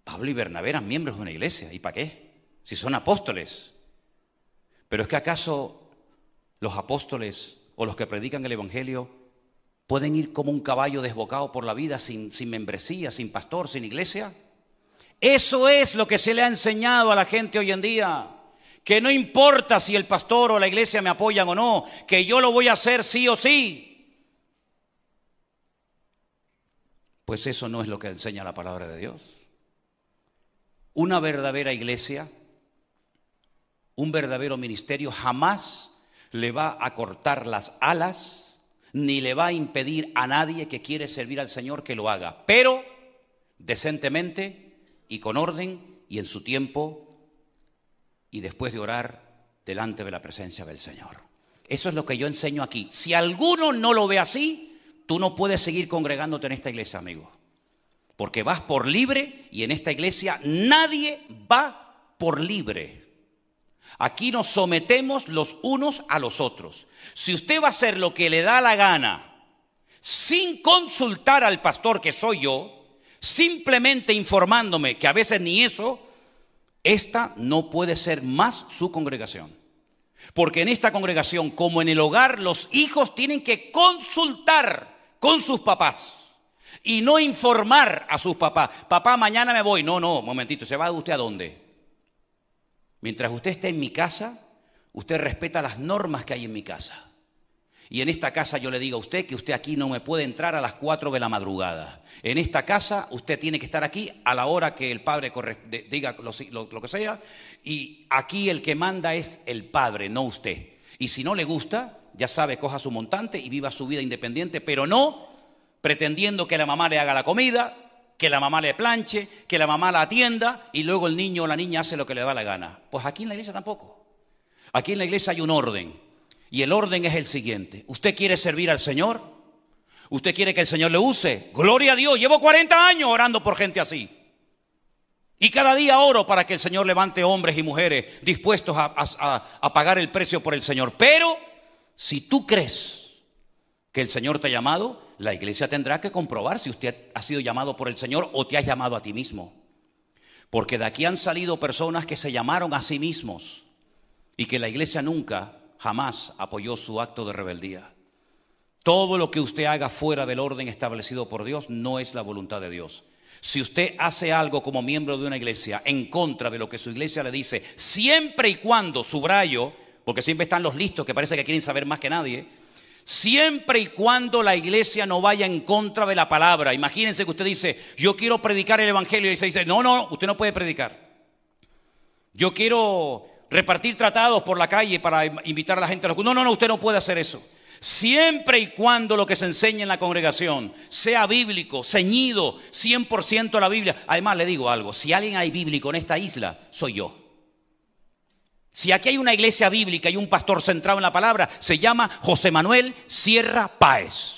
Pablo y Bernabé eran miembros de una iglesia. ¿Y para qué? Si son apóstoles. Pero es que ¿acaso los apóstoles o los que predican el evangelio pueden ir como un caballo desbocado por la vida sin membresía, sin pastor, sin iglesia? Eso es lo que se le ha enseñado a la gente hoy en día. Que no importa si el pastor o la iglesia me apoyan o no, que yo lo voy a hacer sí o sí. Pues eso no es lo que enseña la palabra de Dios. Una verdadera iglesia, un verdadero ministerio jamás le va a cortar las alas ni le va a impedir a nadie que quiere servir al Señor que lo haga, pero decentemente y con orden y en su tiempo y después de orar delante de la presencia del Señor. Eso es lo que yo enseño aquí. Si alguno no lo ve así, tú no puedes seguir congregándote en esta iglesia, amigo. Porque vas por libre y en esta iglesia nadie va por libre. Aquí nos sometemos los unos a los otros. Si usted va a hacer lo que le da la gana, sin consultar al pastor que soy yo, simplemente informándome que a veces ni eso, esta no puede ser más su congregación. Porque en esta congregación, como en el hogar, los hijos tienen que consultar con sus papás. Y no informar a sus papás. Papá, mañana me voy. No, momentito, ¿se va usted a dónde? Mientras usted esté en mi casa, usted respeta las normas que hay en mi casa. Y en esta casa yo le digo a usted que usted aquí no me puede entrar a las 4 de la madrugada. En esta casa usted tiene que estar aquí a la hora que el padre diga lo que sea. Y aquí el que manda es el padre, no usted. Y si no le gusta, ya sabe, coja su montante y viva su vida independiente, pero no pretendiendo que la mamá le haga la comida, que la mamá le planche, que la mamá la atienda y luego el niño o la niña hace lo que le da la gana. Pues aquí en la iglesia tampoco. Aquí en la iglesia hay un orden y el orden es el siguiente. ¿Usted quiere servir al Señor? ¿Usted quiere que el Señor le use? Gloria a Dios, llevo 40 años orando por gente así. Y cada día oro para que el Señor levante hombres y mujeres dispuestos a pagar el precio por el Señor. Pero si tú crees que el Señor te ha llamado, la iglesia tendrá que comprobar si usted ha sido llamado por el Señor o te has llamado a ti mismo. Porque de aquí han salido personas que se llamaron a sí mismos y que la iglesia nunca, jamás apoyó su acto de rebeldía. Todo lo que usted haga fuera del orden establecido por Dios no es la voluntad de Dios. Si usted hace algo como miembro de una iglesia en contra de lo que su iglesia le dice, siempre y cuando, subrayo, porque siempre están los listos que parece que quieren saber más que nadie, siempre y cuando la iglesia no vaya en contra de la palabra. Imagínense que usted dice, yo quiero predicar el evangelio y se dice, no, usted no puede predicar. Yo quiero repartir tratados por la calle para invitar a la gente a los cultos. No, usted no puede hacer eso. Siempre y cuando lo que se enseña en la congregación sea bíblico, ceñido 100% a la Biblia. Además le digo algo, si alguien hay bíblico en esta isla, soy yo. Si aquí hay una iglesia bíblica y un pastor centrado en la palabra, se llama José Manuel Sierra Páez.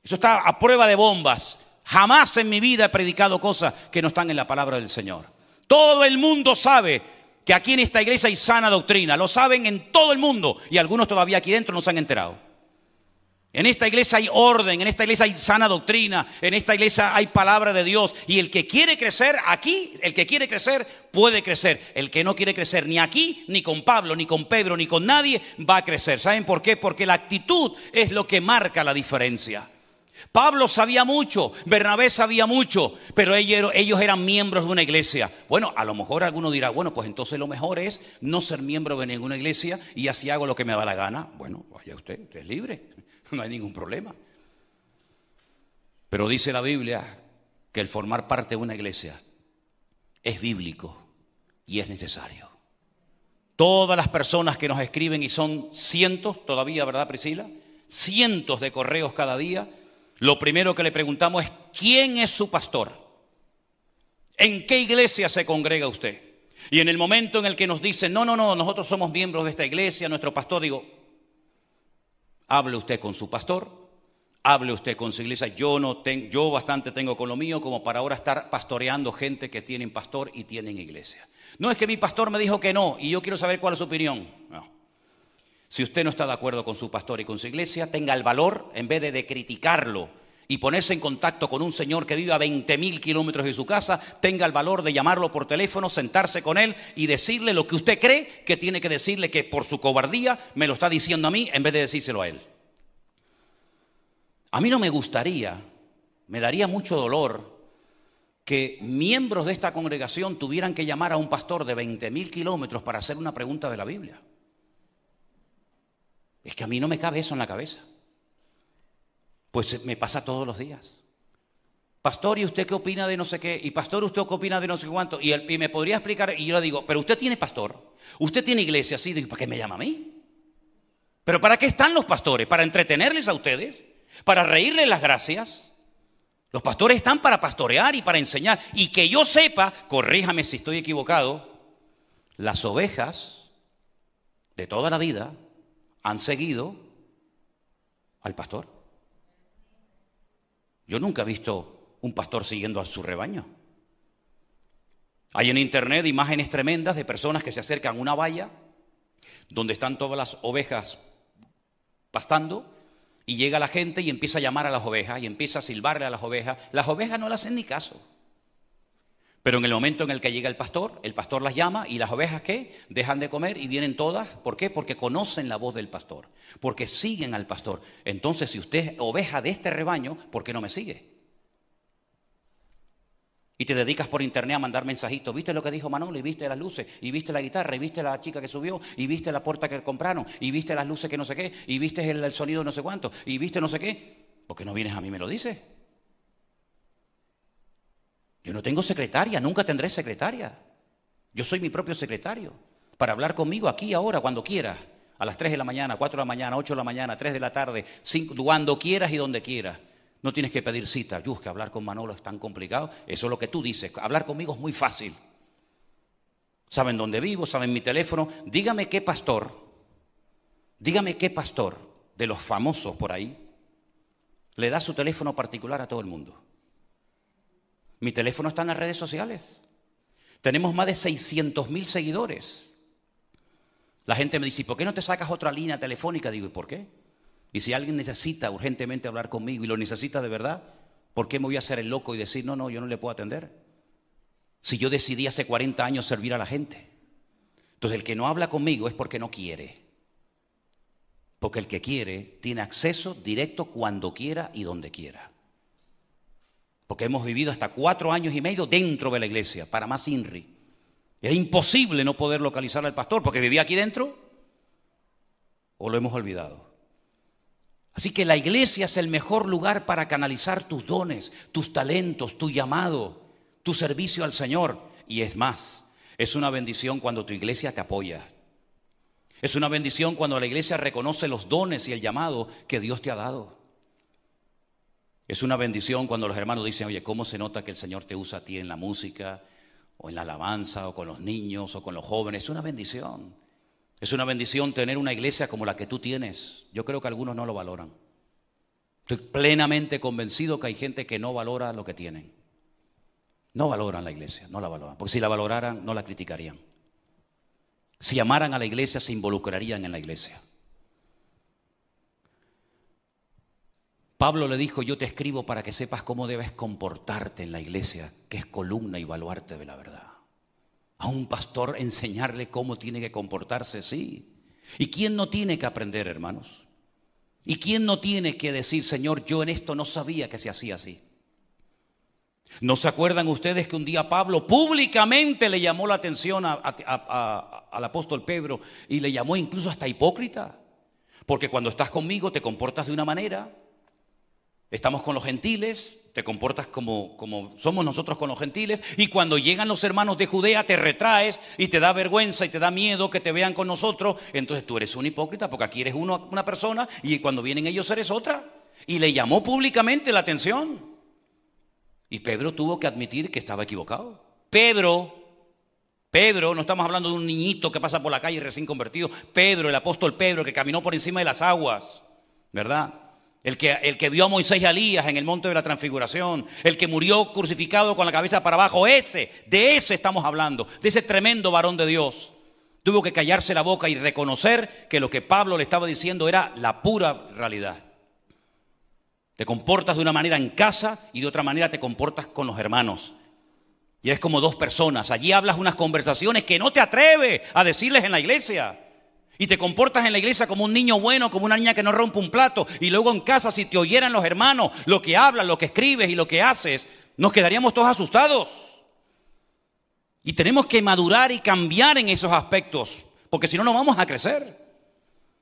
Eso está a prueba de bombas. Jamás en mi vida he predicado cosas que no están en la palabra del Señor. Todo el mundo sabe que aquí en esta iglesia hay sana doctrina. Lo saben en todo el mundo y algunos todavía aquí dentro no se han enterado. En esta iglesia hay orden, en esta iglesia hay sana doctrina, en esta iglesia hay palabra de Dios. Y el que quiere crecer aquí, el que quiere crecer, puede crecer. El que no quiere crecer ni aquí, ni con Pablo, ni con Pedro, ni con nadie, va a crecer. ¿Saben por qué? Porque la actitud es lo que marca la diferencia. Pablo sabía mucho, Bernabé sabía mucho, pero ellos eran miembros de una iglesia. Bueno, a lo mejor alguno dirá, bueno, pues entonces lo mejor es no ser miembro de ninguna iglesia y así hago lo que me da la gana. Bueno, vaya usted es libre, no hay ningún problema. Pero dice la Biblia que el formar parte de una iglesia es bíblico y es necesario. Todas las personas que nos escriben, y son cientos todavía, ¿verdad, Priscila? Cientos de correos cada día. Lo primero que le preguntamos es, ¿quién es su pastor? ¿En qué iglesia se congrega usted? Y en el momento en el que nos dicen, no, nosotros somos miembros de esta iglesia, nuestro pastor, digo, hable usted con su pastor, hable usted con su iglesia. Yo bastante tengo con lo mío como para ahora estar pastoreando gente que tienen pastor y tienen iglesia. No es que mi pastor me dijo que no y yo quiero saber cuál es su opinión. No. Si usted no está de acuerdo con su pastor y con su iglesia, tenga el valor, en vez de criticarlo y ponerse en contacto con un señor que vive a 20.000 kilómetros de su casa, tenga el valor de llamarlo por teléfono, sentarse con él y decirle lo que usted cree que tiene que decirle, que por su cobardía me lo está diciendo a mí en vez de decírselo a él. A mí no me gustaría, me daría mucho dolor que miembros de esta congregación tuvieran que llamar a un pastor de 20.000 kilómetros para hacer una pregunta de la Biblia. Es que a mí no me cabe eso en la cabeza. Pues me pasa todos los días. Pastor, ¿y usted qué opina de no sé qué? Y pastor, ¿usted qué opina de no sé cuánto? Y me podría explicar, y yo le digo, pero usted tiene pastor, usted tiene iglesia, sí, digo, ¿para qué me llama a mí? ¿Pero para qué están los pastores? ¿Para entretenerles a ustedes? ¿Para reírles las gracias? Los pastores están para pastorear y para enseñar. Y que yo sepa, corríjame si estoy equivocado, las ovejas de toda la vida han seguido al pastor. Yo nunca he visto un pastor siguiendo a su rebaño. Hay en internet imágenes tremendas de personas que se acercan a una valla donde están todas las ovejas pastando y llega la gente y empieza a llamar a las ovejas y empieza a silbarle a las ovejas. Las ovejas no le hacen ni caso. Pero en el momento en el que llega el pastor las llama y las ovejas, ¿qué? Dejan de comer y vienen todas. ¿Por qué? Porque conocen la voz del pastor, porque siguen al pastor. Entonces, si usted es oveja de este rebaño, ¿por qué no me sigue? Y te dedicas por internet a mandar mensajitos. ¿Viste lo que dijo Manolo? Y viste las luces, y viste la guitarra, y viste la chica que subió, y viste la puerta que compraron, y viste las luces que no sé qué, y viste el sonido no sé cuánto, y viste no sé qué. ¿Por qué no vienes a mí y me lo dices? Yo no tengo secretaria, nunca tendré secretaria. Yo soy mi propio secretario. Para hablar conmigo aquí, ahora, cuando quieras. A las 3 de la mañana, 4 de la mañana, 8 de la mañana, 3 de la tarde, 5, cuando quieras y donde quieras. No tienes que pedir cita. Que hablar con Manolo es tan complicado. Eso es lo que tú dices. Hablar conmigo es muy fácil. Saben dónde vivo, saben mi teléfono. Dígame qué pastor de los famosos por ahí le da su teléfono particular a todo el mundo. Mi teléfono está en las redes sociales. Tenemos más de 600.000 seguidores. La gente me dice, ¿por qué no te sacas otra línea telefónica? Digo, ¿y por qué? Y si alguien necesita urgentemente hablar conmigo y lo necesita de verdad, ¿por qué me voy a hacer el loco y decir, no, yo no le puedo atender? Si yo decidí hace 40 años servir a la gente. Entonces el que no habla conmigo es porque no quiere. Porque el que quiere tiene acceso directo cuando quiera y donde quiera. Porque hemos vivido hasta 4 años y medio dentro de la iglesia, para más INRI. Era imposible no poder localizar al pastor porque vivía aquí dentro, o lo hemos olvidado. Así que la iglesia es el mejor lugar para canalizar tus dones, tus talentos, tu llamado, tu servicio al Señor. Y es más, es una bendición cuando tu iglesia te apoya. Es una bendición cuando la iglesia reconoce los dones y el llamado que Dios te ha dado. Es una bendición cuando los hermanos dicen, oye, ¿cómo se nota que el Señor te usa a ti en la música, o en la alabanza, o con los niños, o con los jóvenes? Es una bendición. Es una bendición tener una iglesia como la que tú tienes. Yo creo que algunos no lo valoran. Estoy plenamente convencido que hay gente que no valora lo que tienen. No valoran la iglesia, no la valoran. Porque si la valoraran, no la criticarían. Si amaran a la iglesia, se involucrarían en la iglesia. Pablo le dijo, yo te escribo para que sepas cómo debes comportarte en la iglesia, que es columna y baluarte de la verdad. A un pastor enseñarle cómo tiene que comportarse, sí. ¿Y quién no tiene que aprender, hermanos? ¿Y quién no tiene que decir, Señor, yo en esto no sabía que se hacía así? ¿No se acuerdan ustedes que un día Pablo públicamente le llamó la atención al apóstol Pedro y le llamó incluso hasta hipócrita? Porque cuando estás conmigo te comportas de una manera, estamos con los gentiles, te comportas como somos nosotros con los gentiles, y cuando llegan los hermanos de Judea te retraes y te da vergüenza y te da miedo que te vean con nosotros, entonces tú eres un hipócrita porque aquí eres una persona y cuando vienen ellos eres otra. Y le llamó públicamente la atención. Y Pedro tuvo que admitir que estaba equivocado. Pedro, no estamos hablando de un niñito que pasa por la calle recién convertido. Pedro, el apóstol Pedro, que caminó por encima de las aguas, ¿verdad? El que vio a Moisés y a Elías en el monte de la transfiguración, el que murió crucificado con la cabeza para abajo, de ese estamos hablando, de ese tremendo varón de Dios. Tuvo que callarse la boca y reconocer que lo que Pablo le estaba diciendo era la pura realidad. Te comportas de una manera en casa y de otra manera te comportas con los hermanos. Y es como dos personas. Allí hablas unas conversaciones que no te atreves a decirles en la iglesia. Y te comportas en la iglesia como un niño bueno, como una niña que no rompe un plato. Y luego en casa, si te oyeran los hermanos lo que hablas, lo que escribes y lo que haces, nos quedaríamos todos asustados. Y tenemos que madurar y cambiar en esos aspectos, porque si no, no vamos a crecer.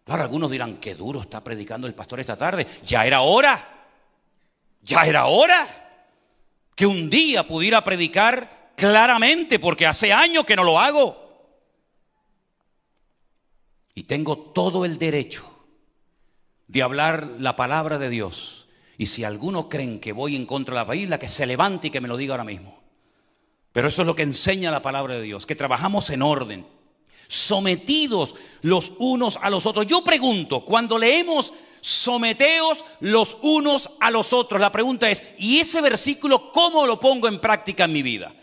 Claro, algunos dirán, qué duro está predicando el pastor esta tarde. Ya era hora que un día pudiera predicar claramente, porque hace años que no lo hago. Y tengo todo el derecho de hablar la palabra de Dios. Y si algunos creen que voy en contra de la Biblia, que se levante y que me lo diga ahora mismo. Pero eso es lo que enseña la palabra de Dios, que trabajamos en orden, sometidos los unos a los otros. Yo pregunto, cuando leemos someteos los unos a los otros, la pregunta es, ¿y ese versículo cómo lo pongo en práctica en mi vida?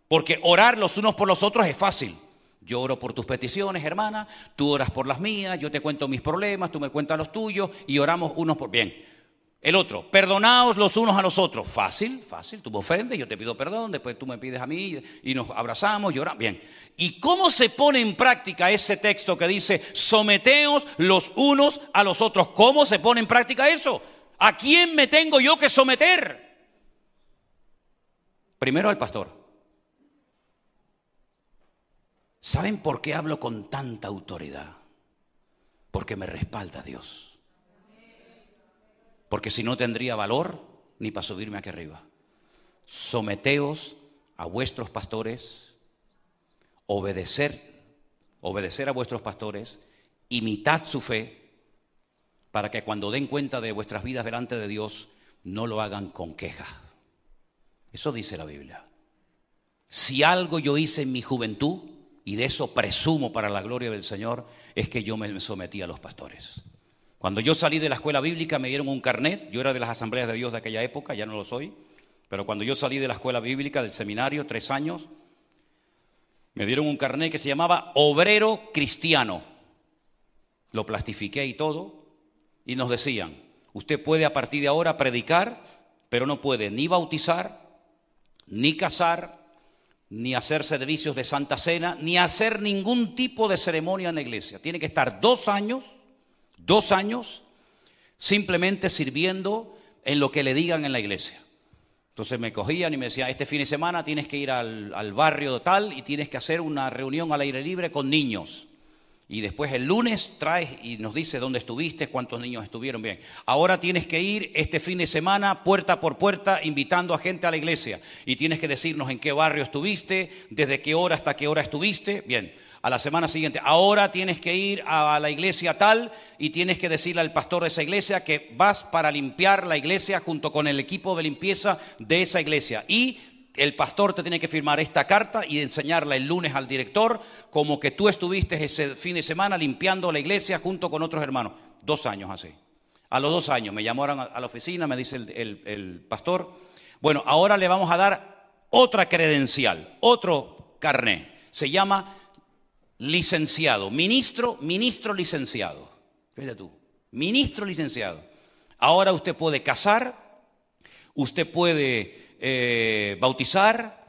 Porque orar los unos por los otros es fácil. Yo oro por tus peticiones, hermana, tú oras por las mías, yo te cuento mis problemas, tú me cuentas los tuyos y oramos unos por... Bien. El otro, perdonaos los unos a los otros. Fácil, tú me ofendes, yo te pido perdón, después tú me pides a mí y nos abrazamos y oramos. Bien. ¿Y cómo se pone en práctica ese texto que dice someteos los unos a los otros? ¿Cómo se pone en práctica eso? ¿A quién me tengo yo que someter? Primero al pastor. ¿Saben por qué hablo con tanta autoridad? Porque me respalda Dios. Porque si no tendría valor ni para subirme aquí arriba. Someteos a vuestros pastores, obedecer a vuestros pastores, imitad su fe, para que cuando den cuenta de vuestras vidas delante de Dios, no lo hagan con queja. Eso dice la Biblia. Si algo yo hice en mi juventud, y de eso presumo para la gloria del Señor, es que yo me sometí a los pastores. Cuando yo salí de la escuela bíblica me dieron un carnet. Yo era de las asambleas de Dios de aquella época, ya no lo soy. Pero cuando yo salí de la escuela bíblica, del seminario, 3 años, me dieron un carnet que se llamaba obrero cristiano. Lo plastifiqué y todo. Y nos decían, usted puede a partir de ahora predicar, pero no puede ni bautizar, ni casar, ni hacer servicios de Santa Cena, ni hacer ningún tipo de ceremonia en la iglesia. Tiene que estar 2 años simplemente sirviendo en lo que le digan en la iglesia. Entonces me cogían y me decían, este fin de semana tienes que ir al barrio tal y tienes que hacer una reunión al aire libre con niños. Y después el lunes traes y nos dice dónde estuviste, cuántos niños estuvieron. Bien, ahora tienes que ir este fin de semana puerta por puerta invitando a gente a la iglesia. Y tienes que decirnos en qué barrio estuviste, desde qué hora hasta qué hora estuviste. Bien, a la semana siguiente, ahora tienes que ir a la iglesia tal y tienes que decirle al pastor de esa iglesia que vas para limpiar la iglesia junto con el equipo de limpieza de esa iglesia. Y el pastor te tiene que firmar esta carta y enseñarla el lunes al director como que tú estuviste ese fin de semana limpiando la iglesia junto con otros hermanos. 2 años así. A los 2 años me llamaron a la oficina, me dice el pastor, bueno, ahora le vamos a dar otra credencial, otro carné. Se llama licenciado, ministro licenciado. Fíjate tú, ministro licenciado. Ahora usted puede casar, usted puede bautizar,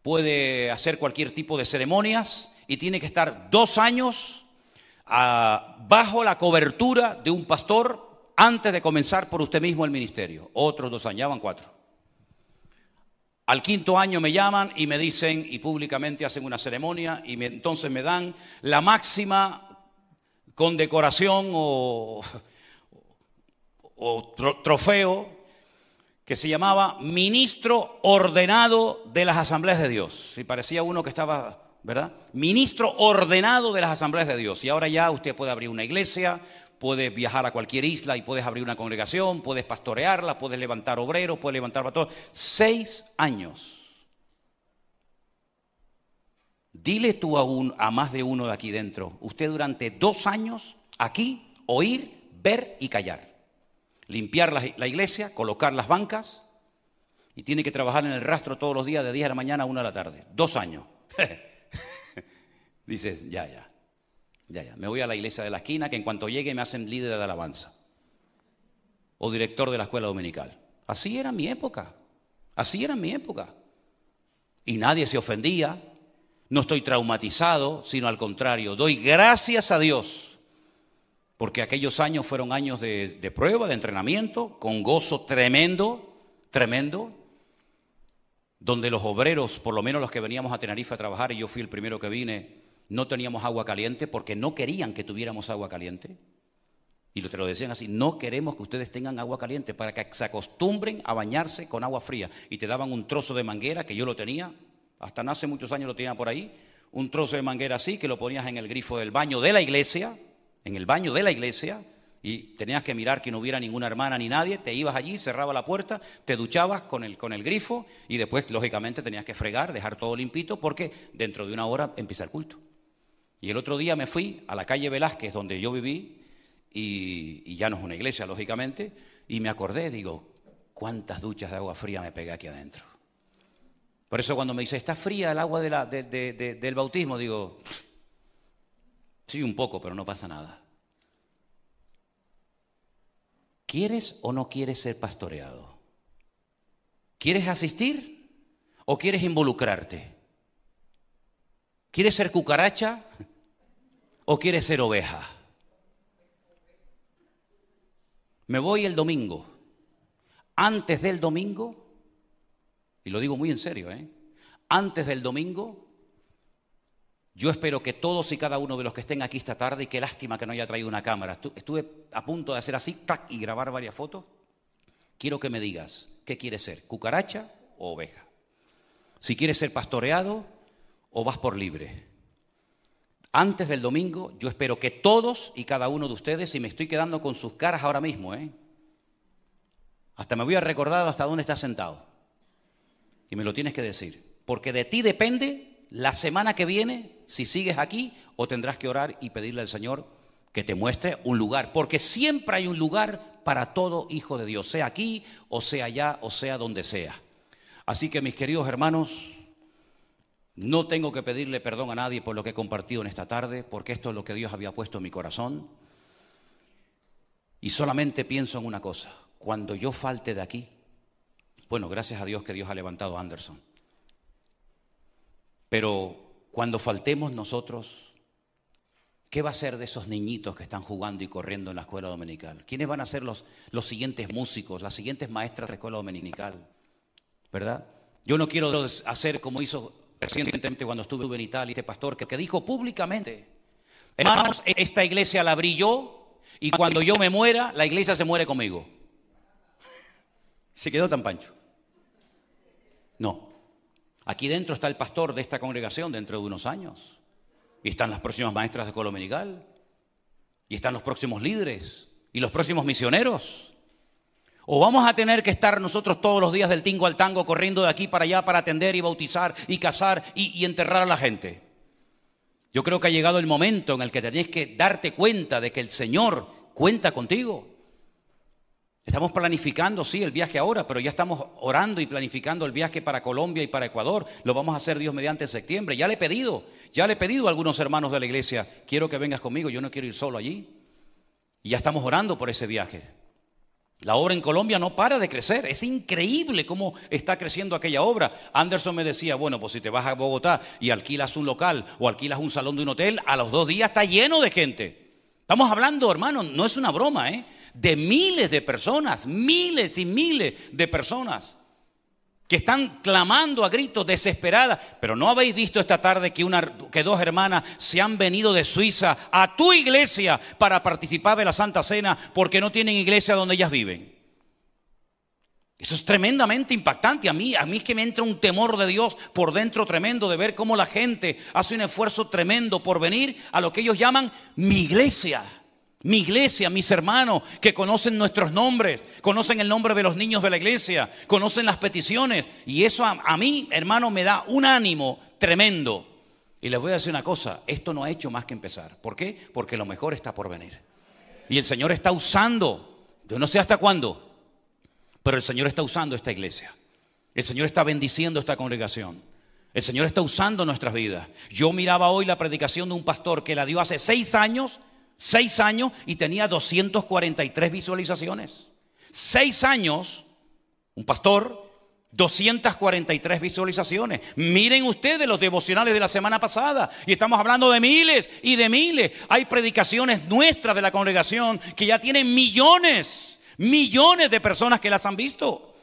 puede hacer cualquier tipo de ceremonias y tiene que estar 2 años bajo la cobertura de un pastor antes de comenzar por usted mismo el ministerio. Otros 2 años, ya van 4. Al 5.º año me llaman y me dicen, y públicamente hacen una ceremonia, y entonces me dan la máxima condecoración o trofeo que se llamaba ministro ordenado de las asambleas de Dios. Y parecía uno que estaba, ¿verdad? Ministro ordenado de las asambleas de Dios. Y ahora ya usted puede abrir una iglesia, puedes viajar a cualquier isla y puedes abrir una congregación, puedes pastorearla, puedes levantar obreros, puedes levantar pastores. 6 años. Dile tú a más de uno de aquí dentro, usted durante 2 años aquí, oír, ver y callar. Limpiar la iglesia, colocar las bancas y tiene que trabajar en el rastro todos los días de 10 de la mañana a 1 de la tarde. 2 años. Dices, ya. Me voy a la iglesia de la esquina que en cuanto llegue me hacen líder de alabanza o director de la escuela dominical. Así era mi época. Y nadie se ofendía. No estoy traumatizado, sino al contrario. Doy gracias a Dios porque aquellos años fueron años de prueba, de entrenamiento, con gozo tremendo, donde los obreros, por lo menos los que veníamos a Tenerife a trabajar, y yo fui el primero que vine, no teníamos agua caliente porque no querían que tuviéramos agua caliente. Y te lo decían así, no queremos que ustedes tengan agua caliente para que se acostumbren a bañarse con agua fría. Y te daban un trozo de manguera, que yo lo tenía, hasta no hace muchos años lo tenía por ahí, un trozo de manguera así que lo ponías en el grifo del baño de la iglesia, y tenías que mirar que no hubiera ninguna hermana ni nadie, te ibas allí, cerraba la puerta, te duchabas con el grifo y después, lógicamente, tenías que fregar, dejar todo limpito porque dentro de 1 hora empieza el culto. Y el otro día me fui a la calle Velázquez, donde yo viví, y ya no es una iglesia, lógicamente, y me acordé, digo, ¿cuántas duchas de agua fría me pegué aquí adentro? Por eso cuando me dice, ¿está fría el agua del bautismo? Digo, sí, un poco, pero no pasa nada. ¿Quieres o no quieres ser pastoreado? ¿Quieres asistir o quieres involucrarte? ¿Quieres ser cucaracha o quieres ser oveja? Me voy el domingo. Antes del domingo, y lo digo muy en serio, antes del domingo, yo espero que todos y cada uno de los que estén aquí esta tarde, y qué lástima que no haya traído una cámara, estuve a punto de hacer así, ¡tac!, y grabar varias fotos. Quiero que me digas, ¿qué quieres ser? ¿Cucaracha o oveja? Si quieres ser pastoreado o vas por libre. Antes del domingo, yo espero que todos y cada uno de ustedes, y me estoy quedando con sus caras ahora mismo, hasta me voy a recordar hasta dónde estás sentado. Y me lo tienes que decir, porque de ti depende la semana que viene si sigues aquí o tendrás que orar y pedirle al Señor que te muestre un lugar, porque siempre hay un lugar para todo hijo de Dios, sea aquí o sea allá o sea donde sea. Así que, mis queridos hermanos, no tengo que pedirle perdón a nadie por lo que he compartido en esta tarde, porque esto es lo que Dios había puesto en mi corazón. Y solamente pienso en una cosa: cuando yo falte de aquí, bueno, gracias a Dios que Dios ha levantado a Anderson, pero cuando faltemos nosotros, ¿qué va a ser de esos niñitos que están jugando y corriendo en la escuela dominical? ¿Quiénes van a ser los siguientes músicos, las siguientes maestras de escuela dominical? ¿Verdad? Yo no quiero hacer como hizo recientemente cuando estuve en Italia este pastor que dijo públicamente: hermanos, esta iglesia la abrí yo y cuando yo me muera, la iglesia se muere conmigo. Se quedó tan pancho. No. Aquí dentro está el pastor de esta congregación dentro de unos años. Y están las próximas maestras de escuela dominical. Y están los próximos líderes. Y los próximos misioneros. O vamos a tener que estar nosotros todos los días del tingo al tango corriendo de aquí para allá para atender y bautizar y casar y enterrar a la gente. Yo creo que ha llegado el momento en el que tenés que darte cuenta de que el Señor cuenta contigo. Estamos planificando, sí, el viaje ahora, pero ya estamos orando y planificando el viaje para Colombia y para Ecuador. Lo vamos a hacer, Dios mediante, en septiembre. Ya le he pedido, Ya le he pedido a algunos hermanos de la iglesia, quiero que vengas conmigo, yo no quiero ir solo allí. Y ya estamos orando por ese viaje. La obra en Colombia no para de crecer. Es increíble cómo está creciendo aquella obra. Anderson me decía, bueno, pues si te vas a Bogotá y alquilas un local o alquilas un salón de un hotel, a los 2 días está lleno de gente. Estamos hablando, hermano, no es una broma, de miles de personas, miles y miles de personas que están clamando a gritos, desesperadas. Pero ¿no habéis visto esta tarde que 2 hermanas se han venido de Suiza a tu iglesia para participar de la Santa Cena porque no tienen iglesia donde ellas viven? Eso es tremendamente impactante. A mí es que me entra un temor de Dios por dentro tremendo de ver cómo la gente hace un esfuerzo tremendo por venir a lo que ellos llaman mi iglesia. Mi iglesia, mis hermanos que conocen nuestros nombres, conocen el nombre de los niños de la iglesia, conocen las peticiones. Y eso a mí, hermano, me da un ánimo tremendo. Y les voy a decir una cosa, esto no ha hecho más que empezar. ¿Por qué? Porque lo mejor está por venir. Y el Señor está usando, yo no sé hasta cuándo, pero el Señor está usando esta iglesia. El Señor está bendiciendo esta congregación. El Señor está usando nuestras vidas. Yo miraba hoy la predicación de un pastor que la dio hace 6 años y tenía 243 visualizaciones. 6 años, un pastor, 243 visualizaciones. Miren ustedes los devocionales de la semana pasada y estamos hablando de miles y de miles. Hay predicaciones nuestras de la congregación que ya tienen millones de personas que las han visto.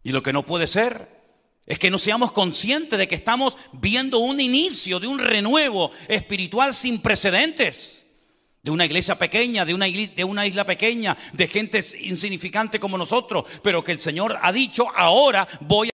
Y lo que no puede ser es que no seamos conscientes de que estamos viendo un inicio de un renuevo espiritual sin precedentes. De una iglesia pequeña, de una isla pequeña, de gente insignificante como nosotros, pero que el Señor ha dicho, ahora voy a...